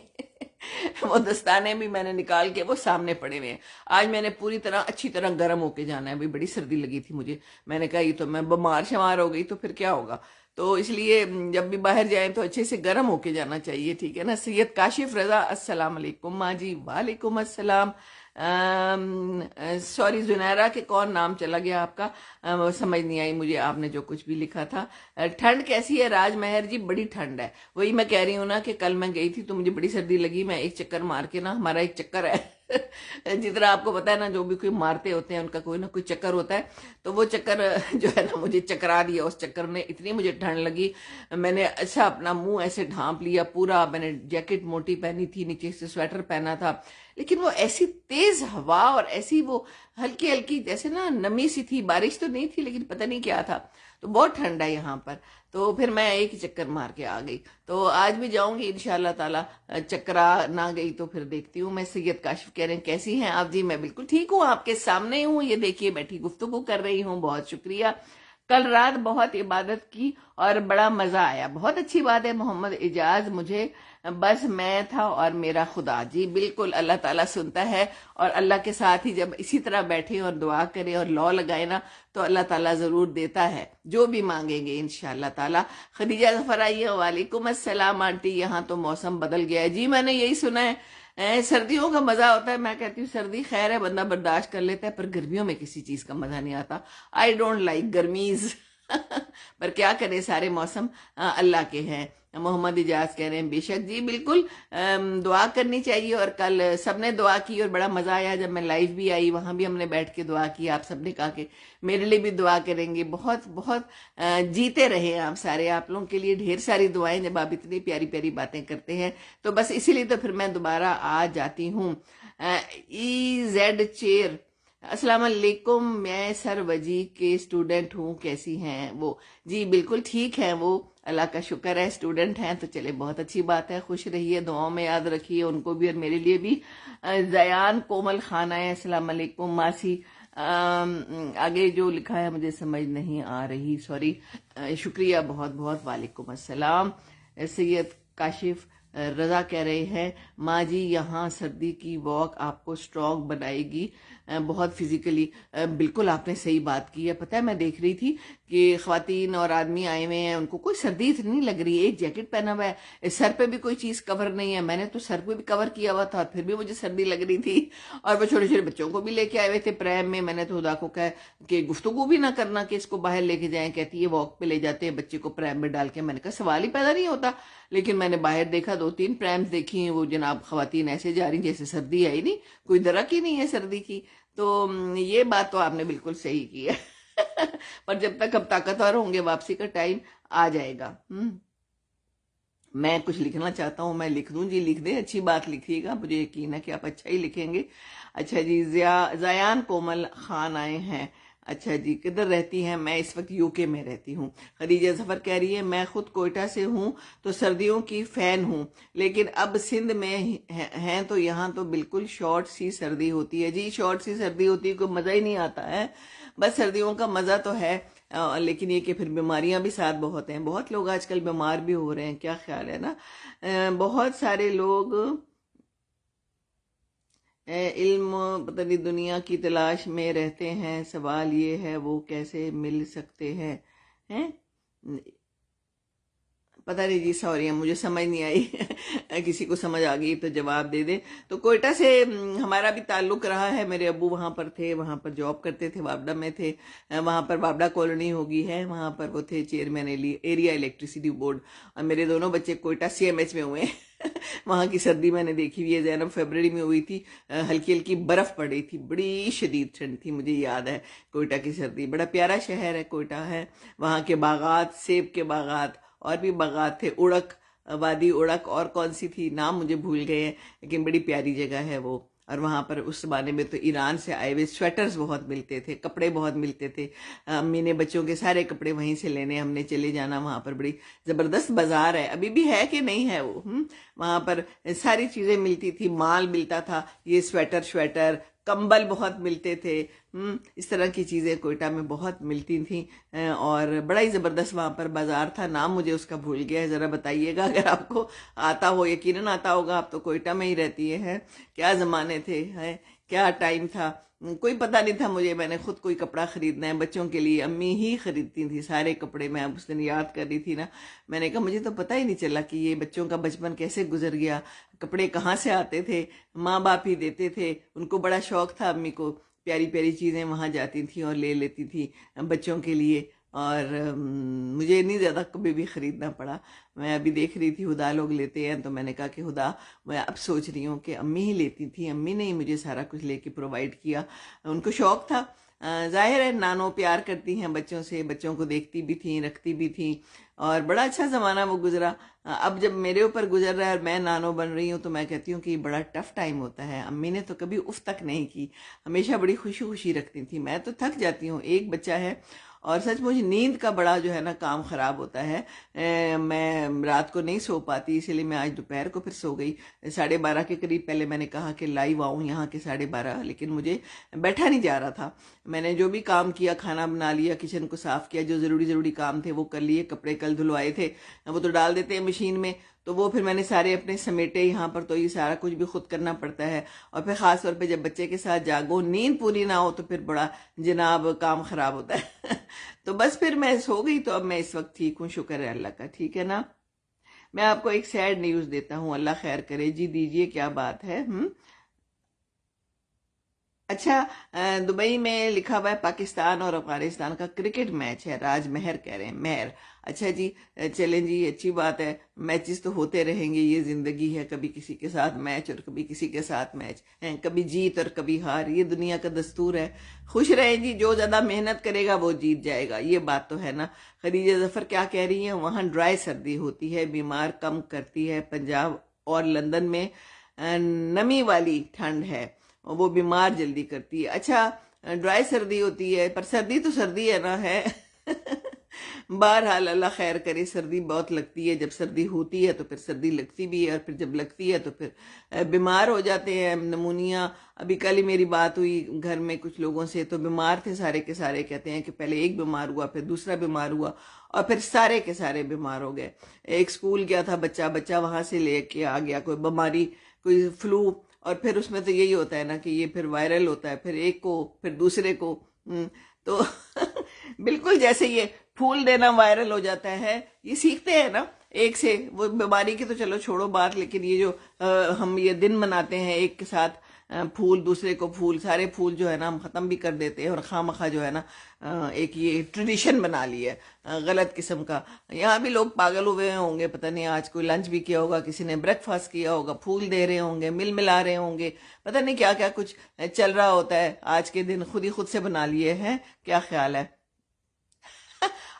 وہ دستانے بھی میں نے نکال کے وہ سامنے پڑے ہوئے ہیں۔ آج میں نے پوری طرح اچھی طرح گرم ہو کے جانا ہے، بھئی بڑی سردی لگی تھی مجھے، میں نے کہا یہ تو میں بیمار شمار ہو گئی تو پھر کیا ہوگا، تو اس لیے جب بھی باہر جائیں تو اچھے سے گرم ہو کے جانا چاہیے، ٹھیک ہے نا۔ سید کاشف رضا السلام علیکم ماں جی، وعلیکم السلام۔ سوری زنیرہ کہ کون نام چلا گیا آپ کا، وہ سمجھ نہیں آئی مجھے آپ نے جو کچھ بھی لکھا تھا۔ ٹھنڈ کیسی ہے راج مہر جی؟ بڑی ٹھنڈ ہے، وہی میں کہہ رہی ہوں نا کہ کل میں گئی تھی تو مجھے بڑی سردی لگی، میں ایک چکر مار کے نا، ہمارا ایک چکر ہے جتنا آپ کو پتا ہے نا، جو بھی کوئی مارتے ہوتے ہیں ان کا کوئی نہ کوئی چکر ہوتا ہے، تو وہ چکر جو ہے نا مجھے چکرا دیا اس چکر نے، اتنی مجھے ٹھنڈ لگی، میں نے اچھا اپنا منہ ایسے ڈھانپ لیا پورا، میں نے جیکٹ موٹی پہنی تھی، نیچے سے سویٹر پہنا تھا، لیکن وہ ایسی تیز ہوا اور ایسی وہ ہلکی ہلکی جیسے نا نمی سی تھی، بارش تو نہیں تھی لیکن پتہ نہیں کیا تھا، تو بہت ٹھنڈ ہے یہاں پر، تو پھر میں ایک ہی چکر مار کے آ گئی، تو آج بھی جاؤں گی انشاءاللہ تعالی، چکرا نہ گئی تو پھر دیکھتی ہوں میں۔ سید کاشف کہہ رہے ہیں کیسی ہیں آپ؟ جی میں بالکل ٹھیک ہوں، آپ کے سامنے ہوں، یہ دیکھیے بیٹھی گفتگو کر رہی ہوں، بہت شکریہ۔ کل رات بہت عبادت کی اور بڑا مزہ آیا، بہت اچھی بات ہے محمد اعجاز، مجھے بس میں تھا اور میرا خدا۔ جی بالکل، اللہ تعالیٰ سنتا ہے، اور اللہ کے ساتھ ہی جب اسی طرح بیٹھے اور دعا کرے اور لو لگائے نا تو اللہ تعالیٰ ضرور دیتا ہے جو بھی مانگیں گے انشاءاللہ تعالیٰ۔ خدیجہ ظفر آئیے، وعلیکم السلام آنٹی، یہاں تو موسم بدل گیا ہے۔ جی میں نے یہی سنا ہے، سردیوں کا مزہ ہوتا ہے، میں کہتی ہوں سردی خیر ہے بندہ برداشت کر لیتا ہے، پر گرمیوں میں کسی چیز کا مزہ نہیں آتا، آئی ڈونٹ لائک گرمیز پر کیا کرے، سارے موسم اللہ کے ہیں۔ محمد اجاز کہہ رہے ہیں بے شک جی بالکل، دعا کرنی چاہیے، اور کل سب نے دعا کی اور بڑا مزہ آیا، جب میں لائیو بھی آئی وہاں بھی ہم نے بیٹھ کے دعا کی، آپ سب نے کہا کہ میرے لیے بھی دعا کریں گے، بہت بہت جیتے رہے آپ سارے، آپ لوگوں کے لیے ڈھیر ساری دعائیں، جب آپ اتنی پیاری پیاری باتیں کرتے ہیں تو بس اسی لیے تو پھر میں دوبارہ آ جاتی ہوں۔ ای زیڈ چیئر السلام علیکم، میں سر وجی کے اسٹوڈنٹ ہوں، کیسی ہیں وہ؟ جی بالکل ٹھیک ہیں وہ، اللہ کا شکر ہے، اسٹوڈنٹ ہیں تو چلے بہت اچھی بات ہے، خوش رہیے، دعاؤں میں یاد رکھیے ان کو بھی اور میرے لیے بھی۔ زیان کومل خان ہے، السلام علیکم ماسی۔ آگے جو لکھا ہے مجھے سمجھ نہیں آ رہی، سوری، شکریہ بہت بہت، وعلیکم السلام۔ سید کاشف رضا کہہ رہے ہیں ماں جی یہاں سردی کی واک آپ کو اسٹرانگ بنائے گی بہت فزیکلی. بالکل آپ نے صحیح بات کی ہے. پتہ ہے میں دیکھ رہی تھی کہ خواتین اور آدمی آئے ہوئے ہیں, ان کو کوئی سردی نہیں لگ رہی ہے, ایک جیکٹ پہنا ہوا ہے, سر پہ بھی کوئی چیز کور نہیں ہے. میں نے تو سر پہ بھی کور کیا ہوا تھا پھر بھی مجھے سردی لگ رہی تھی. اور وہ چھوٹے چھوٹے بچوں کو بھی لے کے آئے ہوئے تھے پریم میں. میں نے تو خدا کو کہا کہ گفتگو بھی نہ کرنا کہ اس کو باہر لے کے جائیں. کہتی ہے واک پہ لے جاتے ہیں بچے کو پریم میں ڈال کے. میں نے کہا سوال ہی پیدا نہیں ہوتا. لیکن میں نے باہر دیکھا 2-3 پریمز دیکھی ہیں, وہ جناب خواتین ایسے جا رہی جیسے سردی آئی نہیں, کوئی درک ہی نہیں ہے سردی کی. تو یہ بات تو آپ نے بالکل صحیح کی ہے. پر جب تک اب طاقتور ہوں گے واپسی کا ٹائم آ جائے گا. میں کچھ لکھنا چاہتا ہوں, میں لکھ دوں. جی لکھ دیں, اچھی بات لکھیے گا, مجھے یقین ہے کہ آپ اچھا ہی لکھیں گے. اچھا جی, زیان کومل خان آئے ہیں. اچھا جی, کدھر رہتی ہیں؟ میں اس وقت UK میں رہتی ہوں. خدیجہ ظفر کہہ رہی ہے میں خود کوئٹہ سے ہوں تو سردیوں کی فین ہوں, لیکن اب سندھ میں ہیں تو یہاں تو بالکل شارٹ سی سردی ہوتی ہے. جی شارٹ سی سردی ہوتی ہے, کوئی مزہ ہی نہیں آتا ہے. بس سردیوں کا مزہ تو ہے, لیکن یہ کہ پھر بیماریاں بھی ساتھ بہت ہیں. بہت لوگ آج کل بیمار بھی ہو رہے ہیں, کیا خیال ہے نا. بہت سارے لوگ علم پتہ نہیں دنیا کی تلاش میں رہتے ہیں. سوال یہ ہے وہ کیسے مل سکتے ہیں؟ پتہ نہیں جی, سوری مجھے سمجھ نہیں آئی. کسی کو سمجھ آ گئی تو جواب دے دیں. تو کوئٹہ سے ہمارا بھی تعلق رہا ہے. میرے ابو وہاں پر تھے, وہاں پر جاب کرتے تھے, وابڈا میں تھے. وہاں پر وابڈا کالونی ہوگی ہے, وہاں پر وہ تھے چیئرمین ایریا الیکٹریسٹی بورڈ. اور میرے دونوں بچے کوئٹہ CMH میں ہوئے ہیں. وہاں کی سردی میں نے دیکھی ہوئی ہے. زینب فیبرری میں ہوئی تھی, ہلکی ہلکی برف پڑی تھی, بڑی شدید ٹھنڈ تھی. مجھے یاد ہے کوئٹہ کی سردی. بڑا پیارا شہر ہے کوئٹہ ہے. وہاں کے باغات, سیب کے باغات, اور بھی باغات تھے, اڑک وادی اڑک, اور کون سی تھی نام مجھے بھول گئے ہیں, لیکن بڑی پیاری جگہ ہے وہ. اور وہاں پر اس زمانے میں تو ایران سے آئے ہوئے سویٹرز بہت ملتے تھے, کپڑے بہت ملتے تھے. امی نے بچوں کے سارے کپڑے وہیں سے لینے, ہم نے چلے جانا. وہاں پر بڑی زبردست بازار ہے, ابھی بھی ہے کہ نہیں ہے وہ. وہاں پر ساری چیزیں ملتی تھی, مال ملتا تھا, یہ سویٹر کمبل بہت ملتے تھے. اس طرح کی چیزیں کوئٹہ میں بہت ملتی تھیں, اور بڑا ہی زبردست وہاں پر بازار تھا. نام مجھے اس کا بھول گیا ہے, ذرا بتائیے گا اگر آپ کو آتا ہو. یقیناً آتا ہوگا, آپ تو کوئٹہ میں ہی رہتی ہیں. کیا زمانے تھے, کیا ٹائم تھا. کوئی پتہ نہیں تھا مجھے. میں نے خود کوئی کپڑا خریدنا ہے بچوں کے لیے, امی ہی خریدتی تھیں سارے کپڑے. میں اس دن یاد کر رہی تھی نا, میں نے کہا مجھے تو پتہ ہی نہیں چلا کہ یہ بچوں کا بچپن کیسے گزر گیا. کپڑے کہاں سے آتے تھے, ماں باپ ہی دیتے تھے. ان کو بڑا شوق تھا امی کو, پیاری پیاری چیزیں وہاں جاتی تھیں اور لے لیتی تھی بچوں کے لیے. اور مجھے نہیں زیادہ کبھی بھی خریدنا پڑا. میں ابھی دیکھ رہی تھی ہدا لوگ لیتے ہیں, تو میں نے کہا کہ ہدا, میں اب سوچ رہی ہوں کہ امی ہی لیتی تھی, امی نے ہی مجھے سارا کچھ لے کے پرووائڈ کیا. ان کو شوق تھا. ظاہر ہے نانو پیار کرتی ہیں بچوں سے, بچوں کو دیکھتی بھی تھیں, رکھتی بھی تھیں, اور بڑا اچھا زمانہ وہ گزرا. اب جب میرے اوپر گزر رہا ہے اور میں نانو بن رہی ہوں, تو میں کہتی ہوں کہ یہ بڑا ٹف ٹائم ہوتا ہے. امی نے تو کبھی اف تک نہیں کی, ہمیشہ بڑی خوشی خوشی رکھتی تھی. میں تو تھک جاتی ہوں, ایک بچہ ہے, اور سچ مجھے نیند کا بڑا جو ہے نا کام خراب ہوتا ہے. میں رات کو نہیں سو پاتی, اسی لیے میں آج دوپہر کو پھر سو گئی 12:30 کے قریب. پہلے میں نے کہا کہ لائیو آؤں یہاں کے 12:30, لیکن مجھے بیٹھا نہیں جا رہا تھا. میں نے جو بھی کام کیا, کھانا بنا لیا, کچن کو صاف کیا, جو ضروری کام تھے وہ کر لیے. کپڑے کل دھلوائے تھے, وہ تو ڈال دیتے ہیں مشین میں, تو وہ پھر میں نے سارے اپنے سمیٹے یہاں پر. تو یہ سارا کچھ بھی خود کرنا پڑتا ہے. اور پھر خاص طور پہ جب بچے کے ساتھ جاگو, نیند پوری نہ ہو, تو پھر بڑا جناب کام خراب ہوتا ہے. تو بس پھر میں سو گئی. تو اب میں اس وقت ٹھیک ہوں, شکر ہے اللہ کا. ٹھیک ہے نا. میں آپ کو ایک سیڈ نیوز دیتا ہوں, اللہ خیر کرے. جی دیجئے, کیا بات ہے. اچھا, دبئی میں لکھا ہوا ہے پاکستان اور افغانستان کا کرکٹ میچ ہے. راج مہر کہہ رہے ہیں, مہر. اچھا جی, چلیں جی, اچھی بات ہے. میچز تو ہوتے رہیں گے, یہ زندگی ہے. کبھی کسی کے ساتھ میچ اور کبھی کسی کے ساتھ میچ, کبھی جیت اور کبھی ہار, یہ دنیا کا دستور ہے. خوش رہیں جی, جو زیادہ محنت کرے گا وہ جیت جائے گا, یہ بات تو ہے نا. خدیجہ ظفر کیا کہہ رہی ہیں؟ وہاں ڈرائی سردی ہوتی ہے, بیمار کم کرتی ہے. پنجاب اور لندن میں نمی والی ٹھنڈ ہے, وہ بیمار جلدی کرتی ہے. اچھا, ڈرائی سردی ہوتی ہے, پر سردی تو سردی ہے نا, ہے. بہرحال اللہ خیر کرے. سردی بہت لگتی ہے، جب سردی ہوتی ہے تو پھر سردی لگتی بھی ہے، اور پھر جب لگتی ہے تو پھر بیمار ہو جاتے ہیں. نمونیا، ابھی کل ہی میری بات ہوئی گھر میں کچھ لوگوں سے، تو بیمار تھے سارے کے سارے. کہتے ہیں کہ پہلے ایک بیمار ہوا، پھر دوسرا بیمار ہوا، اور پھر سارے کے سارے بیمار ہو گئے. ایک اسکول گیا تھا بچہ وہاں سے لے کے آ گیا کوئی بیماری، کوئی فلو، اور پھر اس میں تو یہی ہوتا ہے نا کہ یہ پھر وائرل ہوتا ہے، پھر ایک کو پھر دوسرے کو. تو بالکل جیسے یہ پھول دینا وائرل ہو جاتا ہے، یہ سیکھتے ہیں نا ایک سے. وہ بیماری کی تو چلو چھوڑو بات، لیکن یہ جو ہم یہ دن مناتے ہیں ایک کے ساتھ، پھول دوسرے کو پھول، سارے پھول جو ہے نا ہم ختم بھی کر دیتے ہیں، اور خواہ مخواہ جو ہے نا ایک یہ ٹریڈیشن بنا لی ہے غلط قسم کا. یہاں بھی لوگ پاگل ہوئے ہوں گے، پتہ نہیں آج کوئی لنچ بھی کیا ہوگا، کسی نے بریک فاسٹ کیا ہوگا، پھول دے رہے ہوں گے، مل ملا رہے ہوں گے، پتہ نہیں کیا کیا کچھ چل رہا ہوتا ہے. آج کے دن خود ہی خود سے بنا لیے ہیں. کیا خیال ہے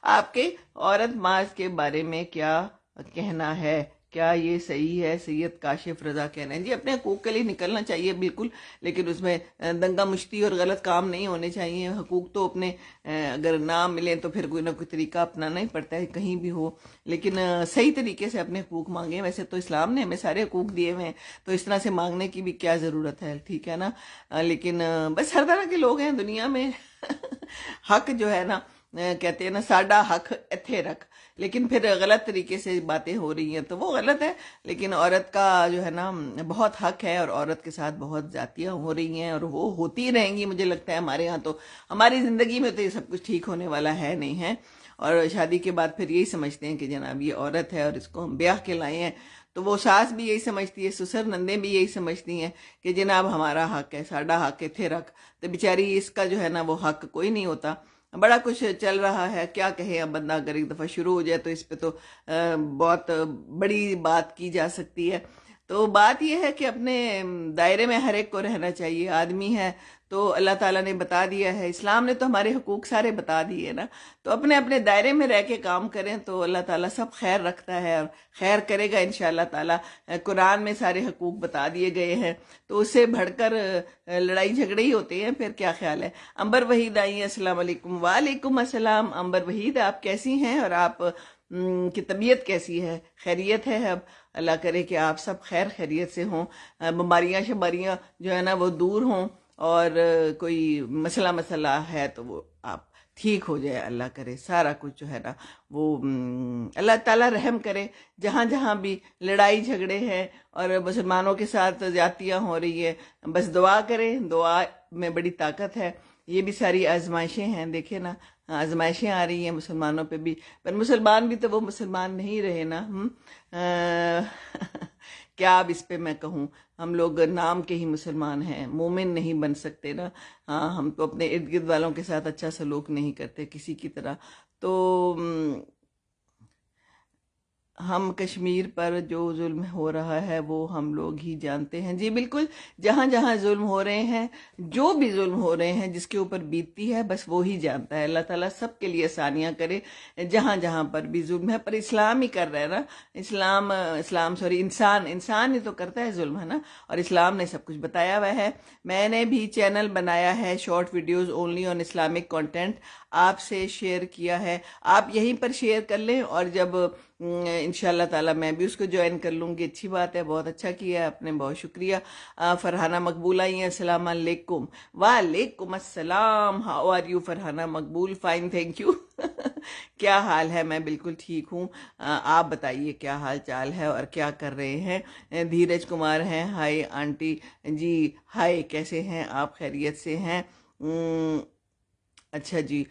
آپ کے عورت مارچ کے بارے میں؟ کیا کہنا ہے؟ کیا یہ صحیح ہے؟ سید کاشف رضا کہنا ہے جی اپنے حقوق کے لیے نکلنا چاہیے بالکل، لیکن اس میں دنگا مشتی اور غلط کام نہیں ہونے چاہیے. حقوق تو اپنے اگر نہ ملیں تو پھر کوئی نہ کوئی طریقہ اپنانا ہی پڑتا ہے کہیں بھی ہو، لیکن صحیح طریقے سے اپنے حقوق مانگیں. ویسے تو اسلام نے ہمیں سارے حقوق دیے ہوئے ہیں، تو اس طرح سے مانگنے کی بھی کیا ضرورت ہے، ٹھیک ہے نا. لیکن بس ہر طرح کے لوگ ہیں دنیا میں. حق جو ہے نا کہتے ہیں نا ساڈا حق ایتھے رکھ، لیکن پھر غلط طریقے سے باتیں ہو رہی ہیں تو وہ غلط ہے. لیکن عورت کا جو ہے نا بہت حق ہے، اور عورت کے ساتھ بہت زیادتیاں ہو رہی ہیں، اور وہ ہوتی رہیں گی. مجھے لگتا ہے ہمارے ہاں تو ہماری زندگی میں تو یہ سب کچھ ٹھیک ہونے والا ہے نہیں ہے. اور شادی کے بعد پھر یہی سمجھتے ہیں کہ جناب یہ عورت ہے اور اس کو ہم بیاہ کے لائے ہیں، تو وہ ساس بھی یہی سمجھتی ہے، سسر نندیں بھی یہی سمجھتی ہیں کہ جناب ہمارا حق ہے، ساڈا حق ایتھے رکھ. تو بیچاری اس کا جو ہے نا وہ حق کوئی نہیں ہوتا. بڑا کچھ چل رہا ہے، کیا کہیں. اب بندہ اگر ایک دفعہ شروع ہو جائے تو اس پہ تو بہت بڑی بات کی جا سکتی ہے. تو بات یہ ہے کہ اپنے دائرے میں ہر ایک کو رہنا چاہیے. آدمی ہے تو اللہ تعالیٰ نے بتا دیا ہے، اسلام نے تو ہمارے حقوق سارے بتا دیے نا، تو اپنے اپنے دائرے میں رہ کے کام کریں تو اللہ تعالیٰ سب خیر رکھتا ہے اور خیر کرے گا انشاءاللہ تعالیٰ. قرآن میں سارے حقوق بتا دیے گئے ہیں، تو اس سے بڑھ کر لڑائی جھگڑے ہی ہوتے ہیں. پھر کیا خیال ہے؟ امبر وحید آئی ہیں. السلام علیکم. وعلیکم السلام. امبر وحید آپ کیسی ہیں، اور آپ کی طبیعت کیسی ہے؟ خیریت ہے؟ اب اللہ کرے کہ آپ سب خیر خیریت سے ہوں، بیماریاں شماریاں جو ہے نا وہ دور ہوں، اور کوئی مسئلہ ہے تو وہ آپ ٹھیک ہو جائے. اللہ کرے سارا کچھ جو ہے نا وہ اللہ تعالیٰ رحم کرے. جہاں جہاں بھی لڑائی جھگڑے ہیں اور مسلمانوں کے ساتھ زیادتیاں ہو رہی ہیں، بس دعا کریں، دعا میں بڑی طاقت ہے. یہ بھی ساری آزمائشیں ہیں، دیکھیں نا آزمائشیں آ رہی ہیں مسلمانوں پہ بھی، پر مسلمان بھی تو وہ مسلمان نہیں رہے نا. کیا اب اس پہ میں کہوں، ہم لوگ نام کے ہی مسلمان ہیں، مومن نہیں بن سکتے نا. ہاں ہم تو اپنے ارد گرد والوں کے ساتھ اچھا سلوک نہیں کرتے کسی کی طرح. تو ہم کشمیر پر جو ظلم ہو رہا ہے وہ ہم لوگ ہی جانتے ہیں. جی بالکل، جہاں جہاں ظلم ہو رہے ہیں، جو بھی ظلم ہو رہے ہیں، جس کے اوپر بیتتی ہے بس وہی جانتا ہے. اللہ تعالیٰ سب کے لیے آسانیاں کرے جہاں جہاں پر بھی ظلم ہے. پر اسلام ہی کر رہا ہے نا، اسلام سوری انسان ہی تو کرتا ہے ظلم، ہے نا. اور اسلام نے سب کچھ بتایا ہوا ہے. میں نے بھی چینل بنایا ہے short videos only on Islamic content, آپ سے شیئر کیا ہے، آپ یہیں پر شیئر کر لیں، اور جب انشاءاللہ تعالیٰ میں بھی اس کو جوائن کر لوں گی. اچھی بات ہے، بہت اچھا کیا ہے آپ نے، بہت شکریہ. فرحانہ مقبول آئی ہیں. السلام علیکم. وعلیکم السلام. How are you Farhana Maqbool? Fine, thank you. کیا حال ہے؟ میں بالکل ٹھیک ہوں. آپ بتائیے کیا حال چال ہے اور کیا کر رہے ہیں؟ دھیرج کمار ہیں. ہائی آنٹی جی، ہائی، کیسے ہیں آپ؟ خیریت سے ہیں؟ اچھا جی.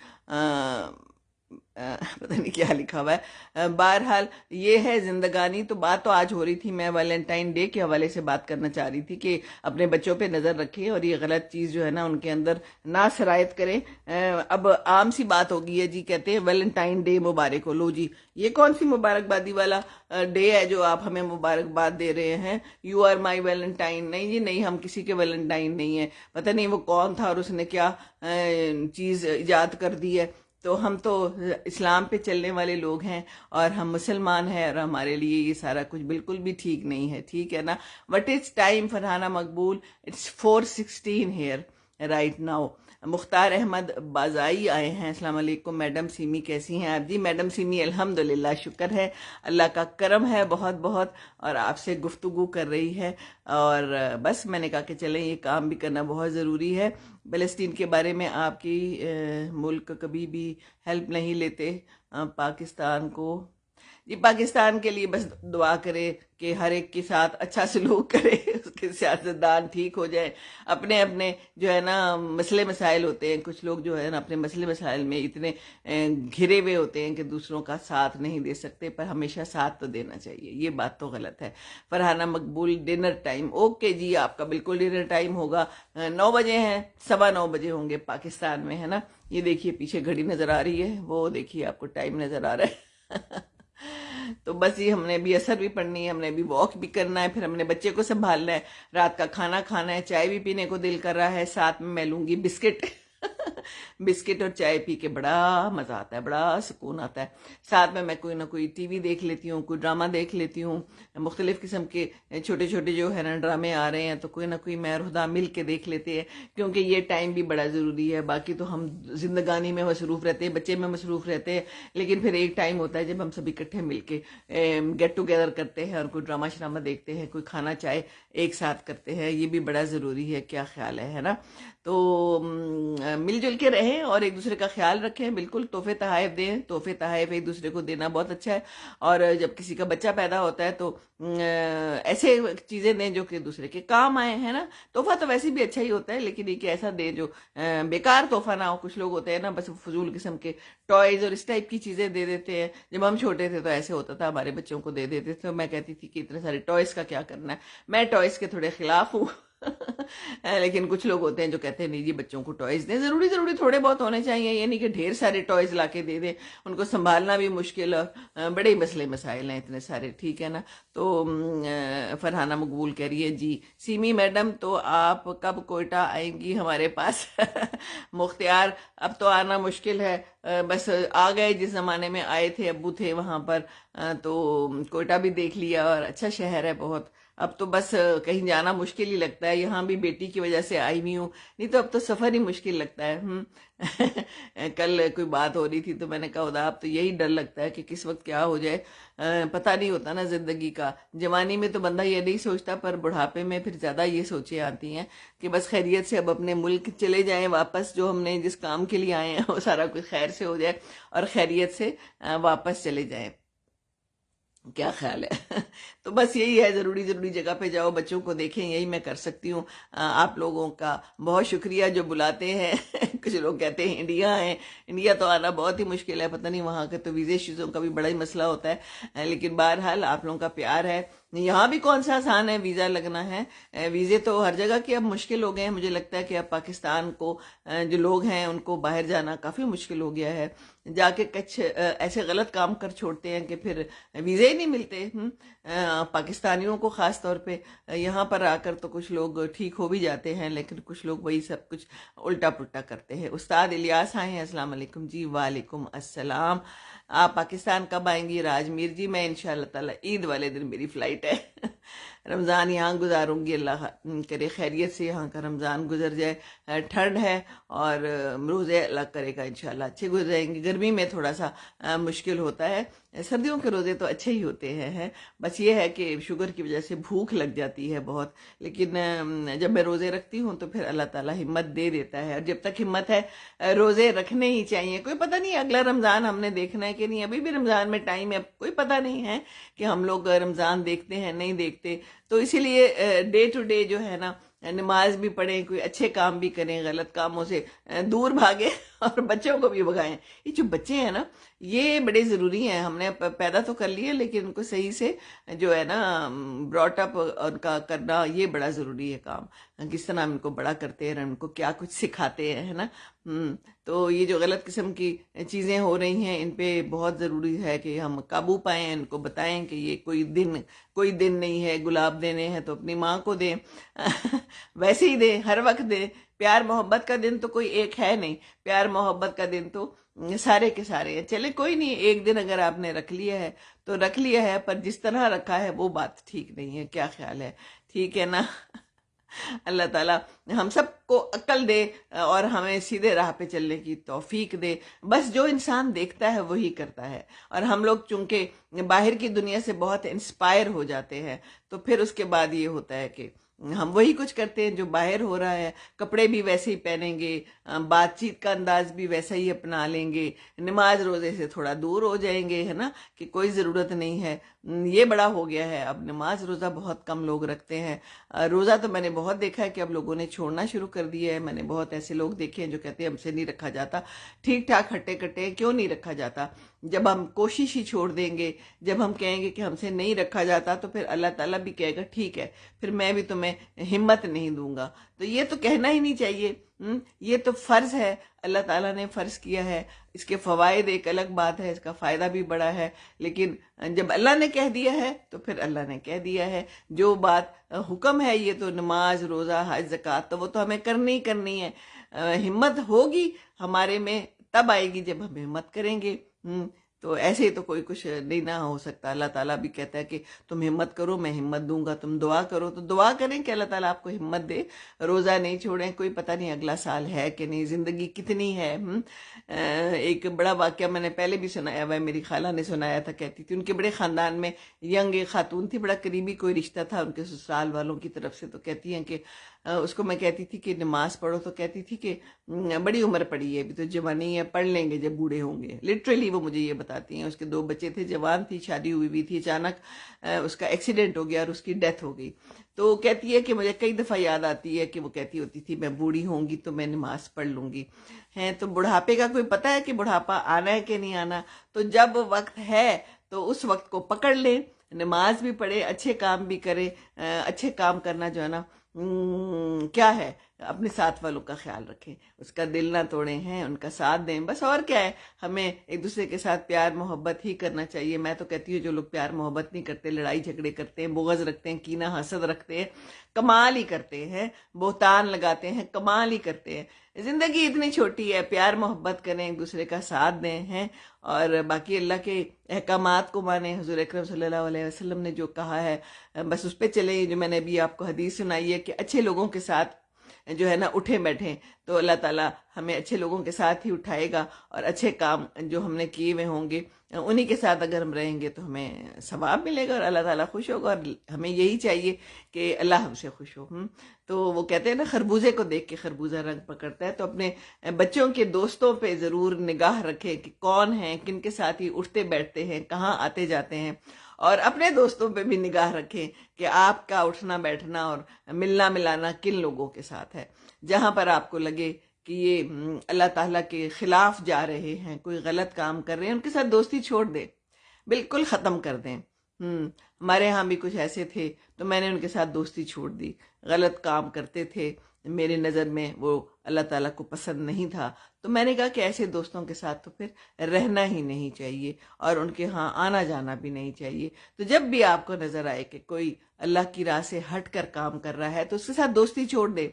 پتہ نہیں کیا لکھا ہوا ہے. بہرحال یہ ہے زندگانی. تو بات تو آج ہو رہی تھی، میں ویلنٹائن ڈے کے حوالے سے بات کرنا چاہ رہی تھی کہ اپنے بچوں پہ نظر رکھیں اور یہ غلط چیز جو ہے نا ان کے اندر نہ سرایت کریں. اب عام سی بات ہو گئی ہے جی، کہتے ہیں ویلنٹائن ڈے مبارک ہو. لو جی، یہ کون سی مبارکبادی والا ڈے ہے جو آپ ہمیں مبارکباد دے رہے ہیں؟ You are my valentine. نہیں جی نہیں، ہم کسی کے ویلنٹائن نہیں ہیں. پتہ نہیں وہ کون تھا اور اس نے کیا چیز ایجاد کر دی ہے. تو ہم تو اسلام پہ چلنے والے لوگ ہیں اور ہم مسلمان ہیں، اور ہمارے لیے یہ سارا کچھ بالکل بھی ٹھیک نہیں ہے. ٹھیک ہے نا. What is time Farhana Maqbool? It's 4:16 here. Right now. Mukhtar Ahmed Bazai آئے ہیں. السلام علیکم میڈم سیمی، کیسی ہیں آپ؟ جی میڈم سیمی الحمدللہ، شکر ہے، اللہ کا کرم ہے بہت بہت، اور آپ سے گفتگو کر رہی ہے. اور بس میں نے کہا کہ چلیں یہ کام بھی کرنا بہت ضروری ہے. فلسطین کے بارے میں آپ کی ملک کبھی بھی ہیلپ نہیں لیتے پاکستان کو. جی پاکستان کے لیے بس دعا کرے کہ ہر ایک کے ساتھ اچھا سلوک کرے، اس کے سیاستدان ٹھیک ہو جائیں. اپنے اپنے جو ہے نا مسئلے مسائل ہوتے ہیں، کچھ لوگ جو ہے نا اپنے مسئلے مسائل میں اتنے گھرے ہوئے ہوتے ہیں کہ دوسروں کا ساتھ نہیں دے سکتے، پر ہمیشہ ساتھ تو دینا چاہیے. یہ بات تو غلط ہے. فرحانہ مقبول ڈنر ٹائم، اوکے جی آپ کا بالکل ڈنر ٹائم ہوگا. 9 بجے ہیں، 9:15 بجے ہوں گے پاکستان میں، ہے نا. یہ دیکھیے پیچھے گھڑی نظر آ رہی ہے، وہ دیکھیے آپ کو ٹائم نظر آ رہا ہے. تو بس یہ ہم نے بھی اثر بھی پڑھنی ہے، ہم نے بھی واک بھی کرنا ہے، پھر ہم نے بچے کو سنبھالنا ہے، رات کا کھانا کھانا ہے، چائے بھی پینے کو دل کر رہا ہے، ساتھ میں لوں گی بسکٹ. بسکٹ اور چائے پی کے بڑا مزہ آتا ہے، بڑا سکون آتا ہے. ساتھ میں کوئی نہ کوئی ٹی وی دیکھ لیتی ہوں، کوئی ڈرامہ دیکھ لیتی ہوں. مختلف قسم کے چھوٹے چھوٹے جو ہے نا ڈرامے آ رہے ہیں، تو کوئی نہ کوئی میں اور خدا مل کے دیکھ لیتے ہیں، کیونکہ یہ ٹائم بھی بڑا ضروری ہے. باقی تو ہم زندگانی میں مصروف رہتے ہیں، بچے میں مصروف رہتے ہیں، لیکن پھر ایک ٹائم ہوتا ہے جب ہم سب اکٹھے مل کے گیٹ ٹوگیدر کرتے ہیں اور کوئی ڈرامہ شرامہ دیکھتے ہیں، کوئی کھانا چائے ایک ساتھ کرتے ہیں. یہ بھی بڑا ضروری ہے. کیا خیال ہے نا؟ تو مل جل کے رہیں اور ایک دوسرے کا خیال رکھیں. بالکل تحفے تحائف دیں، تحفے تحائف ایک دوسرے کو دینا بہت اچھا ہے. اور جب کسی کا بچہ پیدا ہوتا ہے تو ایسے چیزیں دیں جو کہ دوسرے کے کام آئے ہیں نا. تحفہ تو ویسے بھی اچھا ہی ہوتا ہے، لیکن ایک ایسا دیں جو بیکار تحفہ نہ ہو. کچھ لوگ ہوتے ہیں نا بس فضول قسم کے ٹوائز اور اس ٹائپ کی چیزیں دے دیتے ہیں. جب ہم چھوٹے تھے تو ایسے ہوتا تھا، ہمارے بچوں کو دے دیتے تھے. میں کہتی تھی کہ اتنے سارے ٹوائز کا کیا کرنا ہے. میں ٹوائز کے تھوڑے خلاف ہوں. لیکن کچھ لوگ ہوتے ہیں جو کہتے ہیں نہیں جی بچوں کو ٹوائز دیں، ضروری تھوڑے بہت ہونے چاہیے، یہ نہیں کہ ڈھیر سارے ٹوائز لا کے دے دیں. ان کو سنبھالنا بھی مشکل ہے، بڑے ہی مسئلے مسائل ہیں اتنے سارے. ٹھیک ہے نا. تو فرحانہ مقبول کہہ رہی ہے جی سیمی میڈم تو آپ کب کوئٹہ آئیں گی ہمارے پاس؟ مختار اب تو آنا مشکل ہے، بس آ گئے جس زمانے میں آئے تھے، ابو تھے وہاں پر، تو کوئٹہ بھی دیکھ لیا اور اچھا شہر ہے بہت. اب تو بس کہیں جانا مشکل ہی لگتا ہے. یہاں بھی بیٹی کی وجہ سے آئی ہوئی ہوں، نہیں تو اب تو سفر ہی مشکل لگتا ہے. کل کوئی بات ہو رہی تھی تو میں نے کہا خدا اب تو یہی ڈر لگتا ہے کہ کس وقت کیا ہو جائے. پتہ نہیں ہوتا نا زندگی کا. جوانی میں تو بندہ یہ نہیں سوچتا، پر بڑھاپے میں پھر زیادہ یہ سوچیں آتی ہیں کہ بس خیریت سے اب اپنے ملک چلے جائیں واپس، جو ہم نے جس کام کے لیے آئے ہیں وہ سارا کچھ خیر سے ہو جائے اور خیریت سے واپس چلے جائیں. کیا خیال ہے؟ تو بس یہی ہے، ضروری جگہ پہ جاؤ، بچوں کو دیکھیں، یہی میں کر سکتی ہوں. آپ لوگوں کا بہت شکریہ جو بلاتے ہیں. کچھ لوگ کہتے ہیں انڈیا ہیں، انڈیا تو آنا بہت ہی مشکل ہے، پتہ نہیں وہاں کے تو ویزے شیزوں کا بھی بڑا ہی مسئلہ ہوتا ہے. لیکن بہرحال آپ لوگوں کا پیار ہے. یہاں بھی کون سا آسان ہے ویزا لگنا ہے. ویزے تو ہر جگہ کے اب مشکل ہو گئے ہیں. مجھے لگتا ہے کہ اب پاکستان کو جو لوگ ہیں ان کو باہر جانا کافی مشکل ہو گیا ہے. جا کے کچھ ایسے غلط کام کر چھوڑتے ہیں کہ پھر ویزے ہی نہیں ملتے. پاکستانیوں کو خاص طور پہ یہاں پر آ کر تو کچھ لوگ ٹھیک ہو بھی جاتے ہیں، لیکن کچھ لوگ وہی سب کچھ الٹا پلٹا کرتے ہیں. استاد الیاس آئے ہیں. السلام علیکم جی. وعلیکم السلام. آپ پاکستان کب آئیں گی؟ راجمیر جی میں انشاءاللہ تعالی عید والے دن میری فلائٹ ہے. رمضان یہاں گزاروں گی، اللہ کرے خیریت سے یہاں کا رمضان گزر جائے. ٹھنڈ ہے اور روزے اللہ کرے گا انشاءاللہ اچھے گزریں گے. گرمی میں تھوڑا سا مشکل ہوتا ہے، سردیوں کے روزے تو اچھے ہی ہوتے ہیں. بس یہ ہے کہ شوگر کی وجہ سے بھوک لگ جاتی ہے بہت، لیکن جب میں روزے رکھتی ہوں تو پھر اللہ تعالیٰ ہمت دے دیتا ہے، اور جب تک ہمت ہے روزے رکھنے ہی چاہیے. کوئی پتہ نہیں اگلا رمضان ہم نے دیکھنا ہے کہ نہیں، ابھی بھی رمضان میں ٹائم ہے، کوئی پتہ نہیں ہے کہ ہم لوگ رمضان دیکھتے ہیں نہیں دیکھتے. تو اسی لیے ڈے ٹو ڈے جو ہے نا نماز بھی پڑھیں، کوئی اچھے کام بھی کریں، غلط کاموں سے دور بھاگیں اور بچوں کو بھی بھگائیں. یہ جو بچے ہیں نا یہ بڑے ضروری ہیں. ہم نے پیدا تو کر لیے لیکن ان کو صحیح سے جو ہے نا براٹ اپ ان کا کرنا یہ بڑا ضروری ہے کام. کس طرح ہم ان کو بڑا کرتے ہیں، ان کو کیا کچھ سکھاتے ہیں، ہے نا. تو یہ جو غلط قسم کی چیزیں ہو رہی ہیں ان پہ بہت ضروری ہے کہ ہم قابو پائیں، ان کو بتائیں کہ یہ کوئی دن نہیں ہے. گلاب دینے ہیں تو اپنی ماں کو دیں، ویسے ہی دیں، ہر وقت دیں. پیار محبت کا دن تو کوئی ایک ہے نہیں، پیار محبت کا دن تو سارے کے سارے ہیں. چلے کوئی نہیں، ایک دن اگر آپ نے رکھ لیا ہے تو رکھ لیا ہے، پر جس طرح رکھا ہے وہ بات ٹھیک نہیں ہے. کیا خیال ہے؟ ٹھیک ہے نا. اللہ تعالیٰ ہم سب کو عقل دے اور ہمیں سیدھے راہ پہ چلنے کی توفیق دے. بس جو انسان دیکھتا ہے وہی کرتا ہے، اور ہم لوگ چونکہ باہر کی دنیا سے بہت انسپائر ہو جاتے ہیں، تو پھر اس کے بعد یہ ہوتا ہے کہ ہم وہی کچھ کرتے ہیں جو باہر ہو رہا ہے. کپڑے بھی ویسے ہی پہنیں گے، بات چیت کا انداز بھی ویسا ہی اپنا لیں گے، نماز روزے سے تھوڑا دور ہو جائیں گے، ہے نا، کہ کوئی ضرورت نہیں ہے. یہ بڑا ہو گیا ہے، اب نماز روزہ بہت کم لوگ رکھتے ہیں. روزہ تو میں نے بہت دیکھا ہے کہ اب لوگوں نے چھوڑنا شروع کر دیا ہے. میں نے بہت ایسے لوگ دیکھے ہیں جو کہتے ہیں ہم سے نہیں رکھا جاتا. ٹھیک ٹھاک ہٹے کٹے کیوں نہیں رکھا جاتا؟ جب ہم کوشش ہی چھوڑ دیں گے، جب ہم کہیں گے کہ ہم سے نہیں رکھا جاتا، تو پھر اللہ تعالیٰ بھی کہے گا ٹھیک ہے، پھر میں بھی تمہیں ہمت نہیں دوں گا. تو یہ تو کہنا ہی نہیں چاہیے. یہ تو فرض ہے، اللہ تعالیٰ نے فرض کیا ہے. اس کے فوائد ایک الگ بات ہے، اس کا فائدہ بھی بڑا ہے، لیکن جب اللہ نے کہہ دیا ہے تو پھر اللہ نے کہہ دیا ہے. جو بات حکم ہے، یہ تو نماز روزہ حج زکوٰۃ، تو وہ تو ہمیں کرنی ہی کرنی ہے. ہمت ہوگی ہمارے میں تب آئے گی جب ہم ہمت کریں گے. تو ایسے ہی تو کوئی کچھ نہیں نہ ہو سکتا. اللہ تعالیٰ بھی کہتا ہے کہ تم ہمت کرو میں ہمت دوں گا، تم دعا کرو تو دعا کریں کہ اللہ تعالیٰ آپ کو ہمت دے. روزہ نہیں چھوڑیں، کوئی پتہ نہیں اگلا سال ہے کہ نہیں، زندگی کتنی ہے. ایک بڑا واقعہ میں نے پہلے بھی سنایا ہوا ہے، میری خالہ نے سنایا تھا. کہتی تھی ان کے بڑے خاندان میں ینگ ایک خاتون تھی، بڑا قریبی کوئی رشتہ تھا ان کے سسرال والوں کی طرف سے. تو کہتی ہیں کہ اس کو میں کہتی تھی کہ نماز پڑھو، تو کہتی تھی کہ بڑی عمر پڑی ہے، ابھی تو جوانی ہے، پڑھ لیں گے جب بوڑھے ہوں گے. لٹرلی وہ مجھے یہ بتاتی ہیں. اس کے 2 بچے تھے، جوان تھی، شادی ہوئی تھی، اچانک اس کا ایکسیڈنٹ ہو گیا اور اس کی ڈیتھ ہو گئی. تو کہتی ہے کہ مجھے کئی دفعہ یاد آتی ہے کہ وہ کہتی ہوتی تھی میں بوڑھی ہوں گی تو میں نماز پڑھ لوں گی. تو بڑھاپے کا کوئی پتہ ہے کہ بڑھاپا آنا ہے کہ نہیں آنا؟ تو جب وقت ہے تو اس وقت کو پکڑ لیں، نماز بھی پڑھے، اچھے کام بھی کرے. اچھے کام کرنا جو ہے نا کیا ہے، اپنے ساتھ والوں کا خیال رکھیں، اس کا دل نہ توڑیں، ہیں ان کا ساتھ دیں، بس. اور کیا ہے، ہمیں ایک دوسرے کے ساتھ پیار محبت ہی کرنا چاہیے. میں تو کہتی ہوں جو لوگ پیار محبت نہیں کرتے، لڑائی جھگڑے کرتے ہیں، بغض رکھتے ہیں، کینہ حسد رکھتے ہیں، کمال ہی کرتے ہیں. بہتان لگاتے ہیں، کمال ہی کرتے ہیں. زندگی اتنی چھوٹی ہے، پیار محبت کریں، ایک دوسرے کا ساتھ دیں، ہیں اور باقی اللہ کے احکامات کو مانیں. حضور اکرم صلی اللہ علیہ وسلم نے جو کہا ہے بس اس پہ چلیں. جو میں نے ابھی آپ کو حدیث سنائی ہے کہ اچھے لوگوں کے ساتھ جو ہے نا اٹھیں بیٹھیں، تو اللہ تعالیٰ ہمیں اچھے لوگوں کے ساتھ ہی اٹھائے گا، اور اچھے کام جو ہم نے کیے ہوئے ہوں گے انہی کے ساتھ اگر ہم رہیں گے تو ہمیں ثواب ملے گا اور اللہ تعالیٰ خوش ہوگا. اور ہمیں یہی چاہیے کہ اللہ ہم سے خوش ہو. تو وہ کہتے ہیں نا خربوزے کو دیکھ کے خربوزہ رنگ پکڑتا ہے. تو اپنے بچوں کے دوستوں پہ ضرور نگاہ رکھیں کہ کون ہیں، کن کے ساتھ ہی اٹھتے بیٹھتے ہیں، کہاں آتے جاتے ہیں. اور اپنے دوستوں پہ بھی نگاہ رکھیں کہ آپ کا اٹھنا بیٹھنا اور ملنا ملانا کن لوگوں کے ساتھ ہے. جہاں پر آپ کو لگے کہ یہ اللہ تعالیٰ کے خلاف جا رہے ہیں، کوئی غلط کام کر رہے ہیں، ان کے ساتھ دوستی چھوڑ دیں، بالکل ختم کر دیں. ہمارے ہاں بھی کچھ ایسے تھے تو میں نے ان کے ساتھ دوستی چھوڑ دی. غلط کام کرتے تھے، میرے نظر میں وہ اللہ تعالیٰ کو پسند نہیں تھا. تو میں نے کہا کہ ایسے دوستوں کے ساتھ تو پھر رہنا ہی نہیں چاہیے اور ان کے ہاں آنا جانا بھی نہیں چاہیے. تو جب بھی آپ کو نظر آئے کہ کوئی اللہ کی راہ سے ہٹ کر کام کر رہا ہے تو اس کے ساتھ دوستی چھوڑ دے،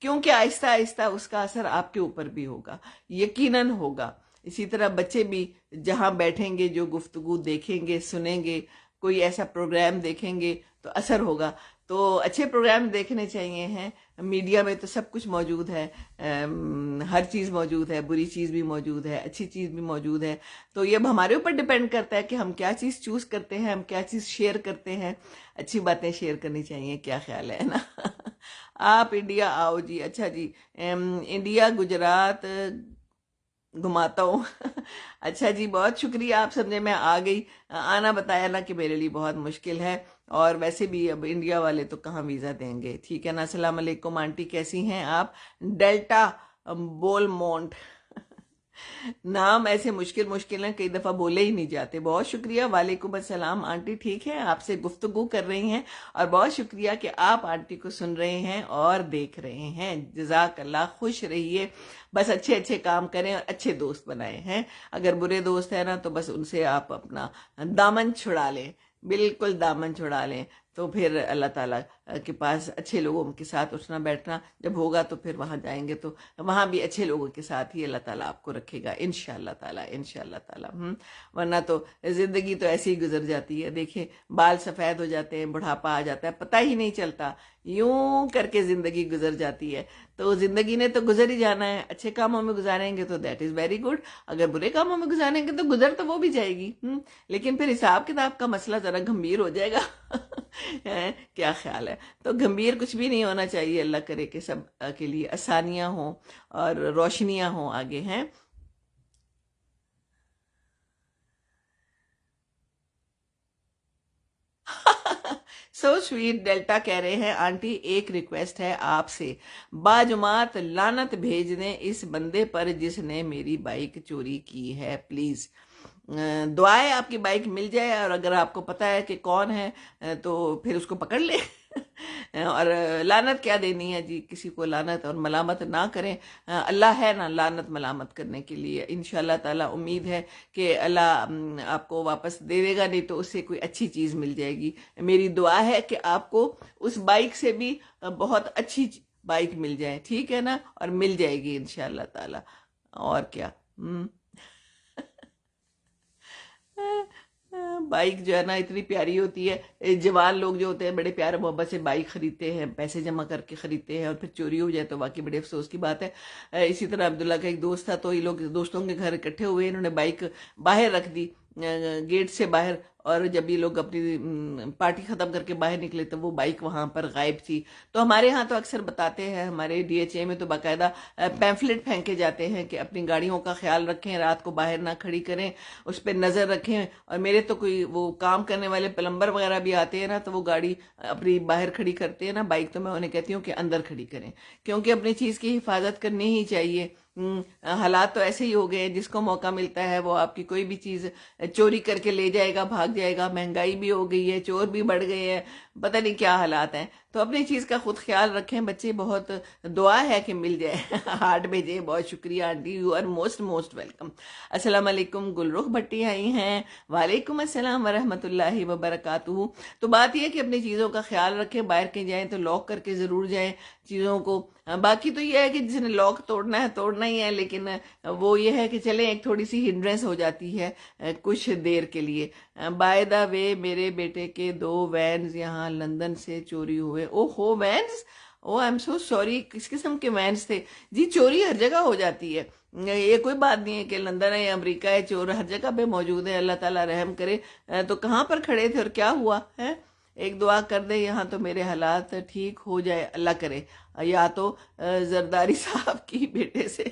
کیونکہ آہستہ آہستہ اس کا اثر آپ کے اوپر بھی ہوگا، یقیناً ہوگا. اسی طرح بچے بھی جہاں بیٹھیں گے، جو گفتگو دیکھیں گے، سنیں گے، کوئی ایسا پروگرام دیکھیں گے تو اثر ہوگا. تو اچھے پروگرام دیکھنے چاہیے ہیں. میڈیا میں تو سب کچھ موجود ہے، ہر چیز موجود ہے، بری چیز بھی موجود ہے، اچھی چیز بھی موجود ہے. تو یہ اب ہمارے اوپر ڈیپینڈ کرتا ہے کہ ہم کیا چیز چوز کرتے ہیں، ہم کیا چیز شیئر کرتے ہیں. اچھی باتیں شیئر کرنی چاہیے، کیا خیال ہے نا؟ آپ انڈیا آؤ جی. اچھا جی، انڈیا گجرات گھماتا ہوں. اچھا جی، بہت شکریہ، آپ سمجھے میں آ گئی. آنا بتایا نا کہ میرے لیے بہت مشکل ہے، اور ویسے بھی اب انڈیا والے تو کہاں ویزا دیں گے. ٹھیک ہے نا. السلام علیکم آنٹی، کیسی ہیں آپ؟ ڈیلٹا بولمونٹ نام ایسے مشکل ہیں، کئی دفعہ بولے ہی نہیں جاتے. بہت شکریہ. وعلیکم السلام آنٹی، ٹھیک ہے، آپ سے گفتگو کر رہی ہیں، اور بہت شکریہ کہ آپ آنٹی کو سن رہے ہیں اور دیکھ رہے ہیں. جزاک اللہ. خوش رہیے، بس اچھے اچھے کام کریں اور اچھے دوست بنائیں. ہیں اگر برے دوست ہیں نا تو بس ان سے آپ اپنا دامن چھڑا لیں، بالکل دامن چھڑا لیں. تو پھر اللہ تعالیٰ کے پاس اچھے لوگوں کے ساتھ اٹھنا بیٹھنا جب ہوگا تو پھر وہاں جائیں گے تو وہاں بھی اچھے لوگوں کے ساتھ ہی اللہ تعالیٰ آپ کو رکھے گا انشاءاللہ تعالیٰ، انشاءاللہ تعالیٰ۔ ورنہ تو زندگی تو ایسے ہی گزر جاتی ہے، دیکھیں بال سفید ہو جاتے ہیں، بڑھاپا آ جاتا ہے، پتہ ہی نہیں چلتا، یوں کر کے زندگی گزر جاتی ہے۔ تو زندگی نے تو گزر ہی جانا ہے، اچھے کاموں میں گزاریں گے تو دیٹ از ویری گڈ، اگر برے کاموں میں گزاریں گے تو گزر تو وہ بھی جائے گی، لیکن پھر حساب کتاب کا مسئلہ ذرا گمبھیر ہو جائے گا۔ کیا خیال ہے؟ تو گمبھیر کچھ بھی نہیں ہونا چاہیے، اللہ کرے کہ سب کے لیے آسانیاں ہوں اور روشنیاں ہوں آگے ہیں۔ سو سویٹ ڈیلٹا کہہ رہے ہیں آنٹی ایک ریکویسٹ ہے آپ سے، باجماعت لعنت بھیج دیں اس بندے پر جس نے میری بائک چوری کی ہے پلیز۔ دعائیں آپ کی بائک مل جائے، اور اگر آپ کو پتہ ہے کہ کون ہے تو پھر اس کو پکڑ لے۔ اور لعنت کیا دینی ہے جی، کسی کو لعنت اور ملامت نہ کریں، اللہ ہے نا لعنت ملامت کرنے کے لیے۔ انشاءاللہ تعالی امید ہے کہ اللہ آپ کو واپس دے دے گا، نہیں تو اس سے کوئی اچھی چیز مل جائے گی۔ میری دعا ہے کہ آپ کو اس بائک سے بھی بہت اچھی بائک مل جائے، ٹھیک ہے نا، اور مل جائے گی انشاءاللہ تعالی۔ اور کیا، بائک جو ہے نا اتنی پیاری ہوتی ہے، جوان لوگ جو ہوتے ہیں بڑے پیار محبت سے بائک خریدتے ہیں، پیسے جمع کر کے خریدتے ہیں، اور پھر چوری ہو جائے تو واقعی بڑے افسوس کی بات ہے۔ اسی طرح عبداللہ کا ایک دوست تھا، تو یہ لوگ دوستوں کے گھر اکٹھے ہوئے، انہوں نے بائک باہر رکھ دی گیٹ سے باہر، اور جب یہ لوگ اپنی پارٹی ختم کر کے باہر نکلے تو وہ بائک وہاں پر غائب تھی۔ تو ہمارے ہاں تو اکثر بتاتے ہیں، ہمارے ڈی ایچ اے میں تو باقاعدہ پیمفلٹ پھینکے جاتے ہیں کہ اپنی گاڑیوں کا خیال رکھیں، رات کو باہر نہ کھڑی کریں، اس پہ نظر رکھیں۔ اور میرے تو کوئی وہ کام کرنے والے پلمبر وغیرہ بھی آتے ہیں نا، تو وہ گاڑی اپنی باہر کھڑی کرتے ہیں نا، بائک تو میں انہیں کہتی ہوں کہ اندر کھڑی کریں، کیونکہ اپنی چیز کی حفاظت کرنی ہی چاہیے۔ حالات تو ایسے ہی ہو گئے ہیں، جس کو موقع ملتا ہے وہ آپ کی کوئی بھی چیز چوری کر کے لے جائے گا، بھاگ جائے گا۔ مہنگائی بھی ہو گئی ہے، چور بھی بڑھ گئے ہیں، پتہ نہیں کیا حالات ہیں۔ تو اپنی چیز کا خود خیال رکھیں بچے، بہت دعا ہے کہ مل جائے۔ ہارٹ بھیجے، بہت شکریہ aunty, you are most most welcome. السلام علیکم، گلرخ بھٹی آئی ہیں، وعلیکم السلام ورحمۃ اللہ وبرکاتہ۔ تو بات یہ ہے کہ اپنی چیزوں کا خیال رکھیں، باہر کے جائیں تو لاک کر کے ضرور جائیں چیزوں کو۔ باقی تو یہ ہے کہ جس نے لاک توڑنا ہے توڑنا ہی ہے، لیکن وہ یہ ہے کہ چلیں ایک تھوڑی سی ہنڈرنس ہو جاتی ہے کچھ دیر کے لیے۔ بائی دا وے میرے بیٹے کے 2 وینز یہاں لندن سے چوری ہوئے۔ او ہو، vans! Oh I am so sorry, کس قسم کے وینز تھے جی؟ چوری ہر جگہ ہو جاتی ہے، یہ کوئی بات نہیں ہے کہ لندن ہے یا امریکہ ہے، چور ہر جگہ پہ موجود ہے، اللہ تعالیٰ رحم کرے۔ تو کہاں پر کھڑے تھے اور کیا ہوا ہے؟ ایک دعا کر دے یہاں تو میرے حالات ٹھیک ہو جائے، اللہ کرے۔ یا تو زرداری صاحب کی بیٹے سے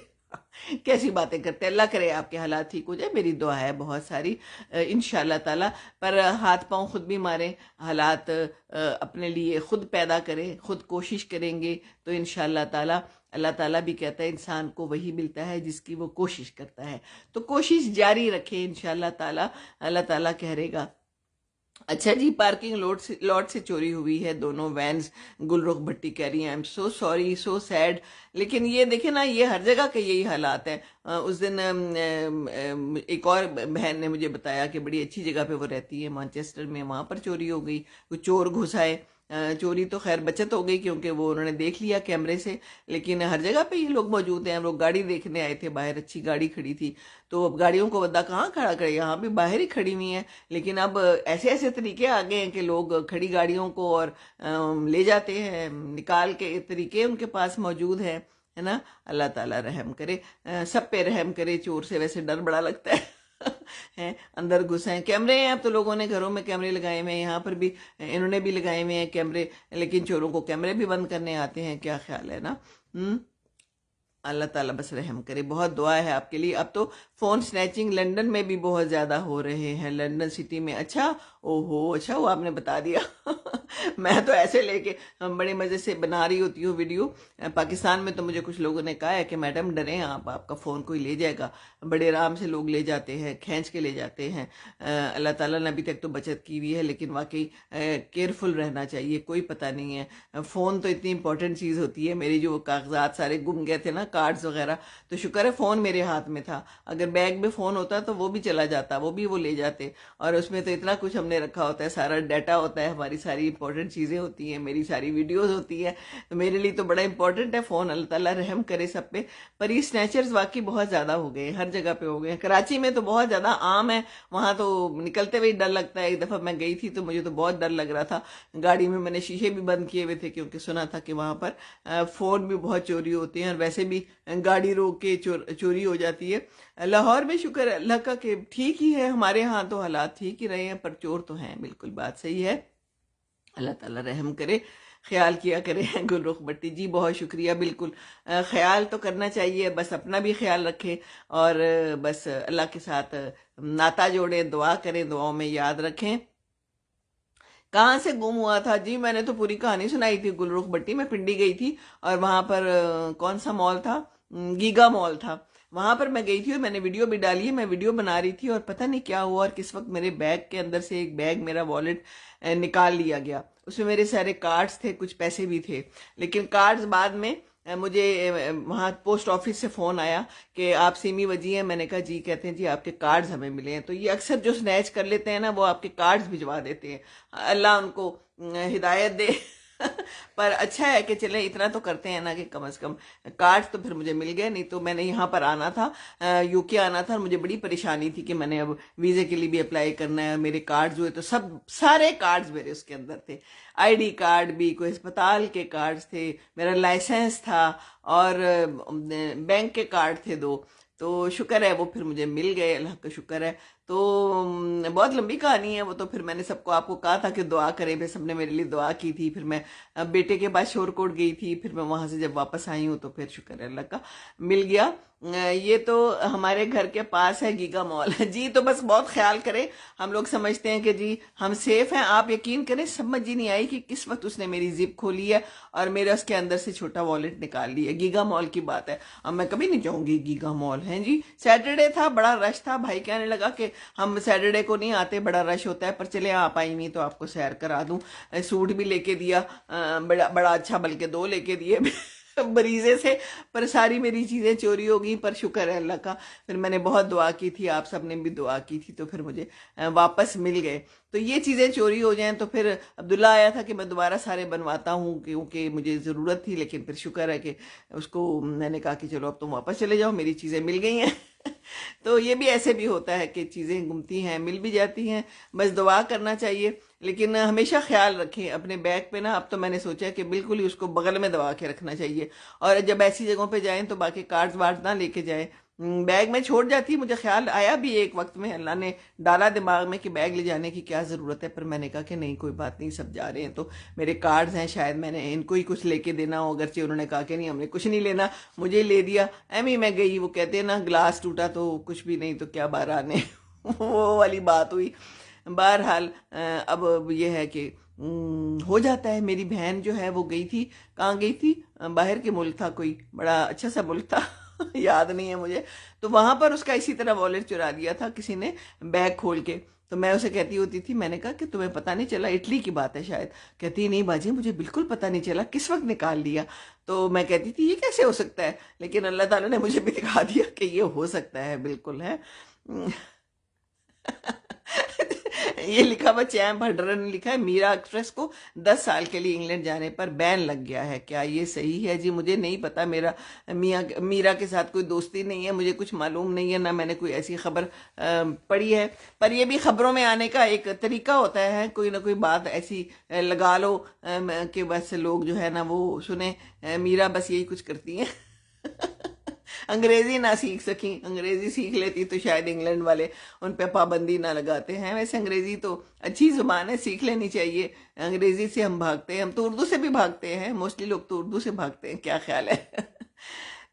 کیسی باتیں کرتے، اللہ کرے آپ کے حالات ٹھیک ہو جائے، میری دعا ہے بہت ساری انشاءاللہ تعالی۔ پر ہاتھ پاؤں خود بھی ماریں، حالات اپنے لیے خود پیدا کریں، خود کوشش کریں گے تو انشاءاللہ تعالی اللہ تعالیٰ بھی کہتا ہے انسان کو وہی ملتا ہے جس کی وہ کوشش کرتا ہے۔ تو کوشش جاری رکھیں انشاءاللہ تعالی، اللہ تعالیٰ کہے گا۔ اچھا جی، پارکنگ لاٹ سے چوری ہوئی ہے 2 وینز، گلرخ بھٹی کہہ رہی ہیں I am so sorry, so sad. لیکن یہ دیکھیں نا، یہ ہر جگہ کے یہی حالات ہیں۔ اس دن ایک اور بہن نے مجھے بتایا کہ بڑی اچھی جگہ پہ وہ رہتی ہے مانچسٹر میں، وہاں پر چوری ہو گئی، کچھ چور گھس آئے۔ چوری تو خیر بچت ہو گئی کیونکہ وہ انہوں نے دیکھ لیا کیمرے سے، لیکن ہر جگہ پہ یہ لوگ موجود ہیں۔ وہ گاڑی دیکھنے آئے تھے باہر، اچھی گاڑی کھڑی تھی، تو اب گاڑیوں کو بندہ کہاں کھڑا کرے، یہاں بھی باہر ہی کھڑی ہوئی ہیں۔ لیکن اب ایسے ایسے طریقے آ گئے ہیں کہ لوگ کھڑی گاڑیوں کو اور لے جاتے ہیں، نکال کے طریقے ان کے پاس موجود ہیں، ہے نا۔ اللہ تعالیٰ رحم کرے، سب پہ رحم کرے۔ چور سے ویسے ڈر بڑا لگتا ہے ہیں، اندر گھسے ہیں۔ کیمرے ہیں، اب تو لوگوں نے گھروں میں کیمرے لگائے ہوئے ہیں، یہاں پر بھی انہوں نے بھی لگائے ہوئے ہیں کیمرے، لیکن چوروں کو کیمرے بھی بند کرنے آتے ہیں، کیا خیال ہے نا۔ اللہ تعالیٰ بس رحم کرے، بہت دعا ہے آپ کے لیے۔ اب تو فون سنیچنگ لندن میں بھی بہت زیادہ ہو رہے ہیں، لندن سٹی میں۔ اچھا، او ہو، اچھا وہ آپ نے بتا دیا میں تو ایسے لے کے بڑے مزے سے بنا رہی ہوتی ہوں ویڈیو۔ پاکستان میں تو مجھے کچھ لوگوں نے کہا ہے کہ میڈم ڈریں آپ کا فون کوئی لے جائے گا، بڑے آرام سے لوگ لے جاتے ہیں، کھینچ کے لے جاتے ہیں۔ اللہ تعالیٰ نے ابھی تک تو بچت کی ہوئی ہے، لیکن واقعی کیئرفل رہنا چاہیے، کوئی پتہ نہیں ہے۔ فون تو اتنی امپورٹنٹ چیز ہوتی ہے، میری جو کاغذات سارے گم گئے تھے نا، کارڈز وغیرہ، تو شکر ہے فون میرے ہاتھ میں تھا، اگر بیگ میں فون ہوتا تو وہ بھی چلا جاتا، وہ بھی وہ لے جاتے۔ اور اس میں تو اتنا کچھ ہم نے نے رکھا ہوتا ہے، سارا ڈیٹا ہوتا ہے، ہماری ساری امپورٹنٹ چیزیں ہوتی ہیں، میری ساری ویڈیوز ہوتی ہیں، تو میرے لیے تو بڑا امپورٹنٹ ہے فون۔ اللہ تعالیٰ رحم کرے سب پہ۔ پر یہ سنیچرز واقعی بہت زیادہ ہو گئے ہیں، ہر جگہ پہ ہو گئے ہیں۔ کراچی میں تو بہت زیادہ عام ہے، وہاں تو نکلتے ہوئے ڈر لگتا ہے۔ ایک دفعہ میں گئی تھی تو مجھے تو بہت ڈر لگ رہا تھا، گاڑی میں میں نے شیشے بھی بند کیے ہوئے تھے، کیونکہ سنا تھا کہ وہاں پر فون بھی بہت چوری ہوتے ہیں، اور ویسے بھی گاڑی روک کے چوری ہو جاتی ہے۔ لاہور میں شکر ہے اللہ کا کہ ٹھیک ہی ہے، ہمارے ہاں تو حالات ٹھیک ہی رہے ہیں، پر چور تو ہیں، بالکل بات صحیح ہے۔ اللہ تعالیٰ رحم کرے، خیال کیا کرے۔ گل رخ بٹی جی بہت شکریہ۔ بالکل خیال تو کرنا چاہیے، بس اپنا بھی خیال رکھیں، اور بس اللہ کے ساتھ ناتا جوڑیں، دعا کریں، دعاؤں میں یاد رکھیں۔ کہاں سے گم ہوا تھا جی؟ میں نے تو پوری کہانی سنائی تھی گل رخ بٹی۔ میں پنڈی گئی تھی، اور وہاں پر کون سا مال تھا، گیگا مال تھا، وہاں پر میں گئی تھی، اور میں نے ویڈیو بھی ڈالی ہے۔ میں ویڈیو بنا رہی تھی، اور پتہ نہیں کیا ہوا، اور کس وقت میرے بیگ کے اندر سے ایک بیگ، میرا والیٹ نکال لیا گیا۔ اس میں میرے سارے کارڈز تھے، کچھ پیسے بھی تھے، لیکن کارڈز بعد میں مجھے وہاں پوسٹ آفس سے فون آیا کہ آپ سیمی وجی ہیں۔ میں نے کہا جی، کہتے ہیں جی آپ کے کارڈز ہمیں ملے ہیں۔ تو یہ اکثر جو سنیچ کر لیتے ہیں نا، وہ آپ کے کارڈز بھجوا دیتے ہیں، اللہ ان کو ہدایت دے۔ پر اچھا ہے کہ چلیں اتنا تو کرتے ہیں نا، کہ کم از کم کارڈز تو پھر مجھے مل گئے، نہیں تو میں نے یہاں پر آنا تھا، یو کے آنا تھا، اور مجھے بڑی پریشانی تھی کہ میں نے اب ویزے کے لیے بھی اپلائی کرنا ہے، اور میرے کارڈز ہوئے تو سارے کارڈز میرے اس کے اندر تھے، آئی ڈی کارڈ بھی، کوئی اسپتال کے کارڈز تھے، میرا لائسنس تھا، اور بینک کے کارڈ تھے 2۔ تو شکر ہے وہ پھر مجھے مل گئے، اللہ کا شکر ہے۔ تو بہت لمبی کہانی ہے وہ تو، پھر میں نے سب کو، آپ کو کہا تھا کہ دعا کریں، پھر سب نے میرے لیے دعا کی تھی۔ پھر میں بیٹے کے پاس شور کوٹ گئی تھی، پھر میں وہاں سے جب واپس آئی ہوں تو پھر شکر ہے اللہ کا مل گیا۔ یہ تو ہمارے گھر کے پاس ہے گیگا مال جی، تو بس بہت خیال کریں۔ ہم لوگ سمجھتے ہیں کہ جی ہم سیف ہیں، آپ یقین کریں سمجھ ہی نہیں آئی کہ کس وقت اس نے میری زپ کھولی ہے، اور میرا اس کے اندر سے چھوٹا والیٹ نکال لیا۔ گیگا مال کی بات ہے، اب میں کبھی نہیں جاؤں گی گیگا مال، ہیں جی۔ سیٹرڈے تھا، بڑا رش تھا، بھائی کہنے لگا کہ ہم سیٹرڈے کو نہیں آتے، بڑا رش ہوتا ہے، پر چلے آپ آئی نہیں تو آپ کو سیر کرا دوں۔ سوٹ بھی لے کے دیا، بڑا اچھا، بلکہ 2 لے کے دیے بریزے سے، پر ساری میری چیزیں چوری ہو گئی، پر شکر ہے اللہ کا۔ پھر میں نے بہت دعا کی تھی، آپ سب نے بھی دعا کی تھی، تو پھر مجھے واپس مل گئے۔ تو یہ چیزیں چوری ہو جائیں تو پھر عبداللہ آیا تھا کہ میں دوبارہ سارے بنواتا ہوں، کیونکہ مجھے ضرورت تھی، لیکن پھر شکر ہے کہ اس کو میں نے کہا کہ چلو اب تم واپس چلے جاؤ، میری چیزیں مل گئی ہیں۔ تو یہ بھی ایسے بھی ہوتا ہے کہ چیزیں گمتی ہیں، مل بھی جاتی ہیں، بس دعا کرنا چاہیے، لیکن ہمیشہ خیال رکھیں اپنے بیگ پہ نا۔ اب تو میں نے سوچا کہ بالکل ہی اس کو بغل میں دبا کے رکھنا چاہیے، اور جب ایسی جگہوں پہ جائیں تو باقی کارڈز وارڈز نہ لے کے جائیں۔ بیگ میں چھوڑ جاتی، مجھے خیال آیا بھی ایک وقت میں، اللہ نے ڈالا دماغ میں کہ بیگ لے جانے کی کیا ضرورت ہے، پر میں نے کہا کہ نہیں، کوئی بات نہیں، سب جا رہے ہیں تو میرے کارڈز ہیں، شاید میں نے ان کو ہی کچھ لے کے دینا ہو، اگرچہ انہوں نے کہا کہ نہیں ہم نے کچھ نہیں لینا، مجھے لے دیا، ایمی میں گئی۔ وہ کہتے ہیں نا گلاس ٹوٹا تو کچھ بھی نہیں تو کیا باران ہے وہ والی بات ہوئی۔ بہرحال اب یہ ہے کہ ہو جاتا ہے۔ میری بہن جو ہے وہ گئی تھی، کہاں گئی تھی، باہر کے ملک تھا، کوئی بڑا اچھا سا ملک تھا یاد نہیں ہے مجھے، تو وہاں پر اس کا اسی طرح والیٹ چرا دیا تھا کسی نے بیگ کھول کے۔ تو میں اسے کہتی ہوتی تھی، میں نے کہا کہ تمہیں پتہ نہیں چلا، اٹلی کی بات ہے شاید، کہتی نہیں باجی مجھے بالکل پتہ نہیں چلا کس وقت نکال لیا۔ تو میں کہتی تھی یہ کیسے ہو سکتا ہے، لیکن اللہ تعالیٰ نے مجھے بھی دکھا دیا کہ یہ ہو سکتا ہے، بالکل ہے۔ یہ لکھا ہوا چیمپ ہڈرر نے لکھا ہے، میرا ایکسپریس کو 10 سال کے لیے انگلینڈ جانے پر بین لگ گیا ہے، کیا یہ صحیح ہے؟ جی مجھے نہیں پتا، میرا میرا کے ساتھ کوئی دوستی نہیں ہے، مجھے کچھ معلوم نہیں ہے، نہ میں نے کوئی ایسی خبر پڑھی ہے، پر یہ بھی خبروں میں آنے کا ایک طریقہ ہوتا ہے، کوئی نہ کوئی بات ایسی لگا لو کہ بس لوگ جو ہے نا وہ سنیں۔ میرا بس یہی کچھ کرتی ہیں انگریزی نہ سیکھ سکیں، انگریزی سیکھ لیتی تو شاید انگلینڈ والے ان پہ پابندی نہ لگاتے ہیں۔ ویسے انگریزی تو اچھی زبان ہے، سیکھ لینی چاہیے، انگریزی سے ہم بھاگتے ہیں، ہم تو اردو سے بھی بھاگتے ہیں، موسٹلی لوگ تو اردو سے بھاگتے ہیں، کیا خیال ہے؟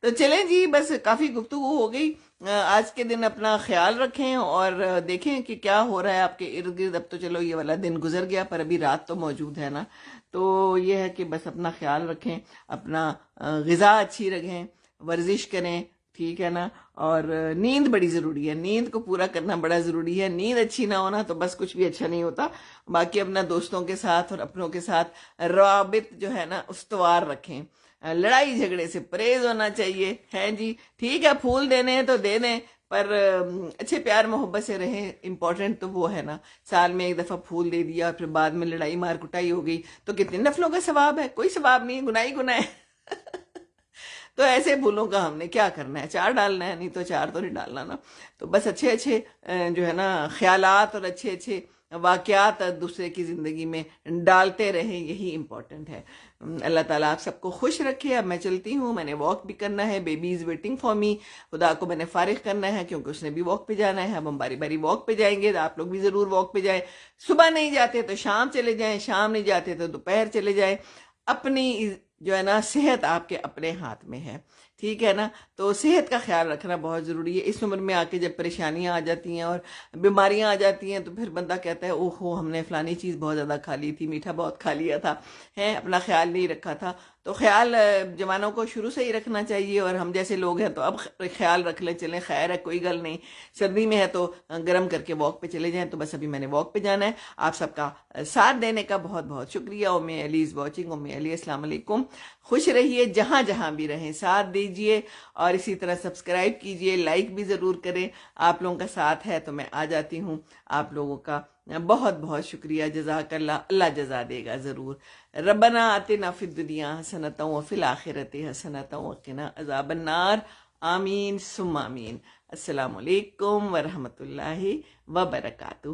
تو چلیں جی، بس کافی گفتگو ہو گئی، آج کے دن اپنا خیال رکھیں اور دیکھیں کہ کیا ہو رہا ہے آپ کے ارد گرد۔ اب تو چلو یہ والا دن گزر گیا، پر ابھی رات تو موجود ہے نا، تو یہ ہے کہ بس اپنا خیال رکھیں، اپنا غذا اچھی رکھیں، ورزش کریں، ٹھیک ہے نا، اور نیند بڑی ضروری ہے، نیند کو پورا کرنا بڑا ضروری ہے، نیند اچھی نہ ہونا تو بس کچھ بھی اچھا نہیں ہوتا۔ باقی اپنا دوستوں کے ساتھ اور اپنوں کے ساتھ روابط جو ہے نا استوار رکھیں، لڑائی جھگڑے سے پرہیز ہونا چاہیے، ہے جی۔ ٹھیک ہے، پھول دینے ہیں تو دے دیں، پر اچھے پیار محبت سے رہیں، امپورٹنٹ تو وہ ہے نا۔ سال میں ایک دفعہ پھول دے دیا اور پھر بعد میں لڑائی مار کٹائی ہو گئی تو کتنے نفلوں کا ثواب ہے؟ کوئی ثواب نہیں ہے، گناہ ہی گناہ ہے۔ تو ایسے پھولوں کا ہم نے کیا کرنا ہے؟ چار ڈالنا ہے، نہیں تو چار تو نہیں ڈالنا نا۔ تو بس اچھے اچھے جو ہے نا خیالات اور اچھے اچھے واقعات دوسرے کی زندگی میں ڈالتے رہیں، یہی امپورٹنٹ ہے۔ اللہ تعالیٰ آپ سب کو خوش رکھے۔ اب میں چلتی ہوں، میں نے واک بھی کرنا ہے، baby is waiting for me, خدا کو میں نے فارغ کرنا ہے کیونکہ اس نے بھی واک پہ جانا ہے۔ اب ہم باری باری واک پہ جائیں گے، آپ لوگ بھی ضرور واک پہ جائیں۔ صبح نہیں جاتے تو شام چلے جائیں، شام نہیں جاتے تو دوپہر چلے جائیں۔ اپنی جو ہے نا صحت آپ کے اپنے ہاتھ میں ہے، ٹھیک ہے نا؟ تو صحت کا خیال رکھنا بہت ضروری ہے۔ اس عمر میں آ کے جب پریشانیاں آ جاتی ہیں اور بیماریاں آ جاتی ہیں تو پھر بندہ کہتا ہے اوہ ہو، ہم نے فلانی چیز بہت زیادہ کھا لی تھی، میٹھا بہت کھا لیا تھا، ہے اپنا خیال نہیں رکھا تھا۔ تو خیال جوانوں کو شروع سے ہی رکھنا چاہیے، اور ہم جیسے لوگ ہیں تو اب خیال رکھ لیں، چلیں خیر ہے، کوئی گل نہیں۔ سردی میں ہے تو گرم کر کے واک پہ چلے جائیں۔ تو بس ابھی میں نے واک پہ جانا ہے۔ آپ سب کا ساتھ دینے کا بہت بہت شکریہ۔ امی علی از واچنگ، امی علی السلام علیکم۔ خوش رہیے جہاں جہاں بھی رہیں، ساتھ دیجئے اور اسی طرح سبسکرائب کیجئے، لائک بھی ضرور کریں۔ آپ لوگوں کا ساتھ ہے تو میں آ جاتی ہوں۔ آپ لوگوں کا بہت بہت شکریہ، جزاک اللہ، اللہ جزا دے گا ضرور۔ ربنا آتنا فی الدنیا حسنۃ وفی الآخرۃ حسنۃ وقنا عذاب النار، آمین ثم آمین۔ السلام علیکم ورحمۃ اللہ وبرکاتہ۔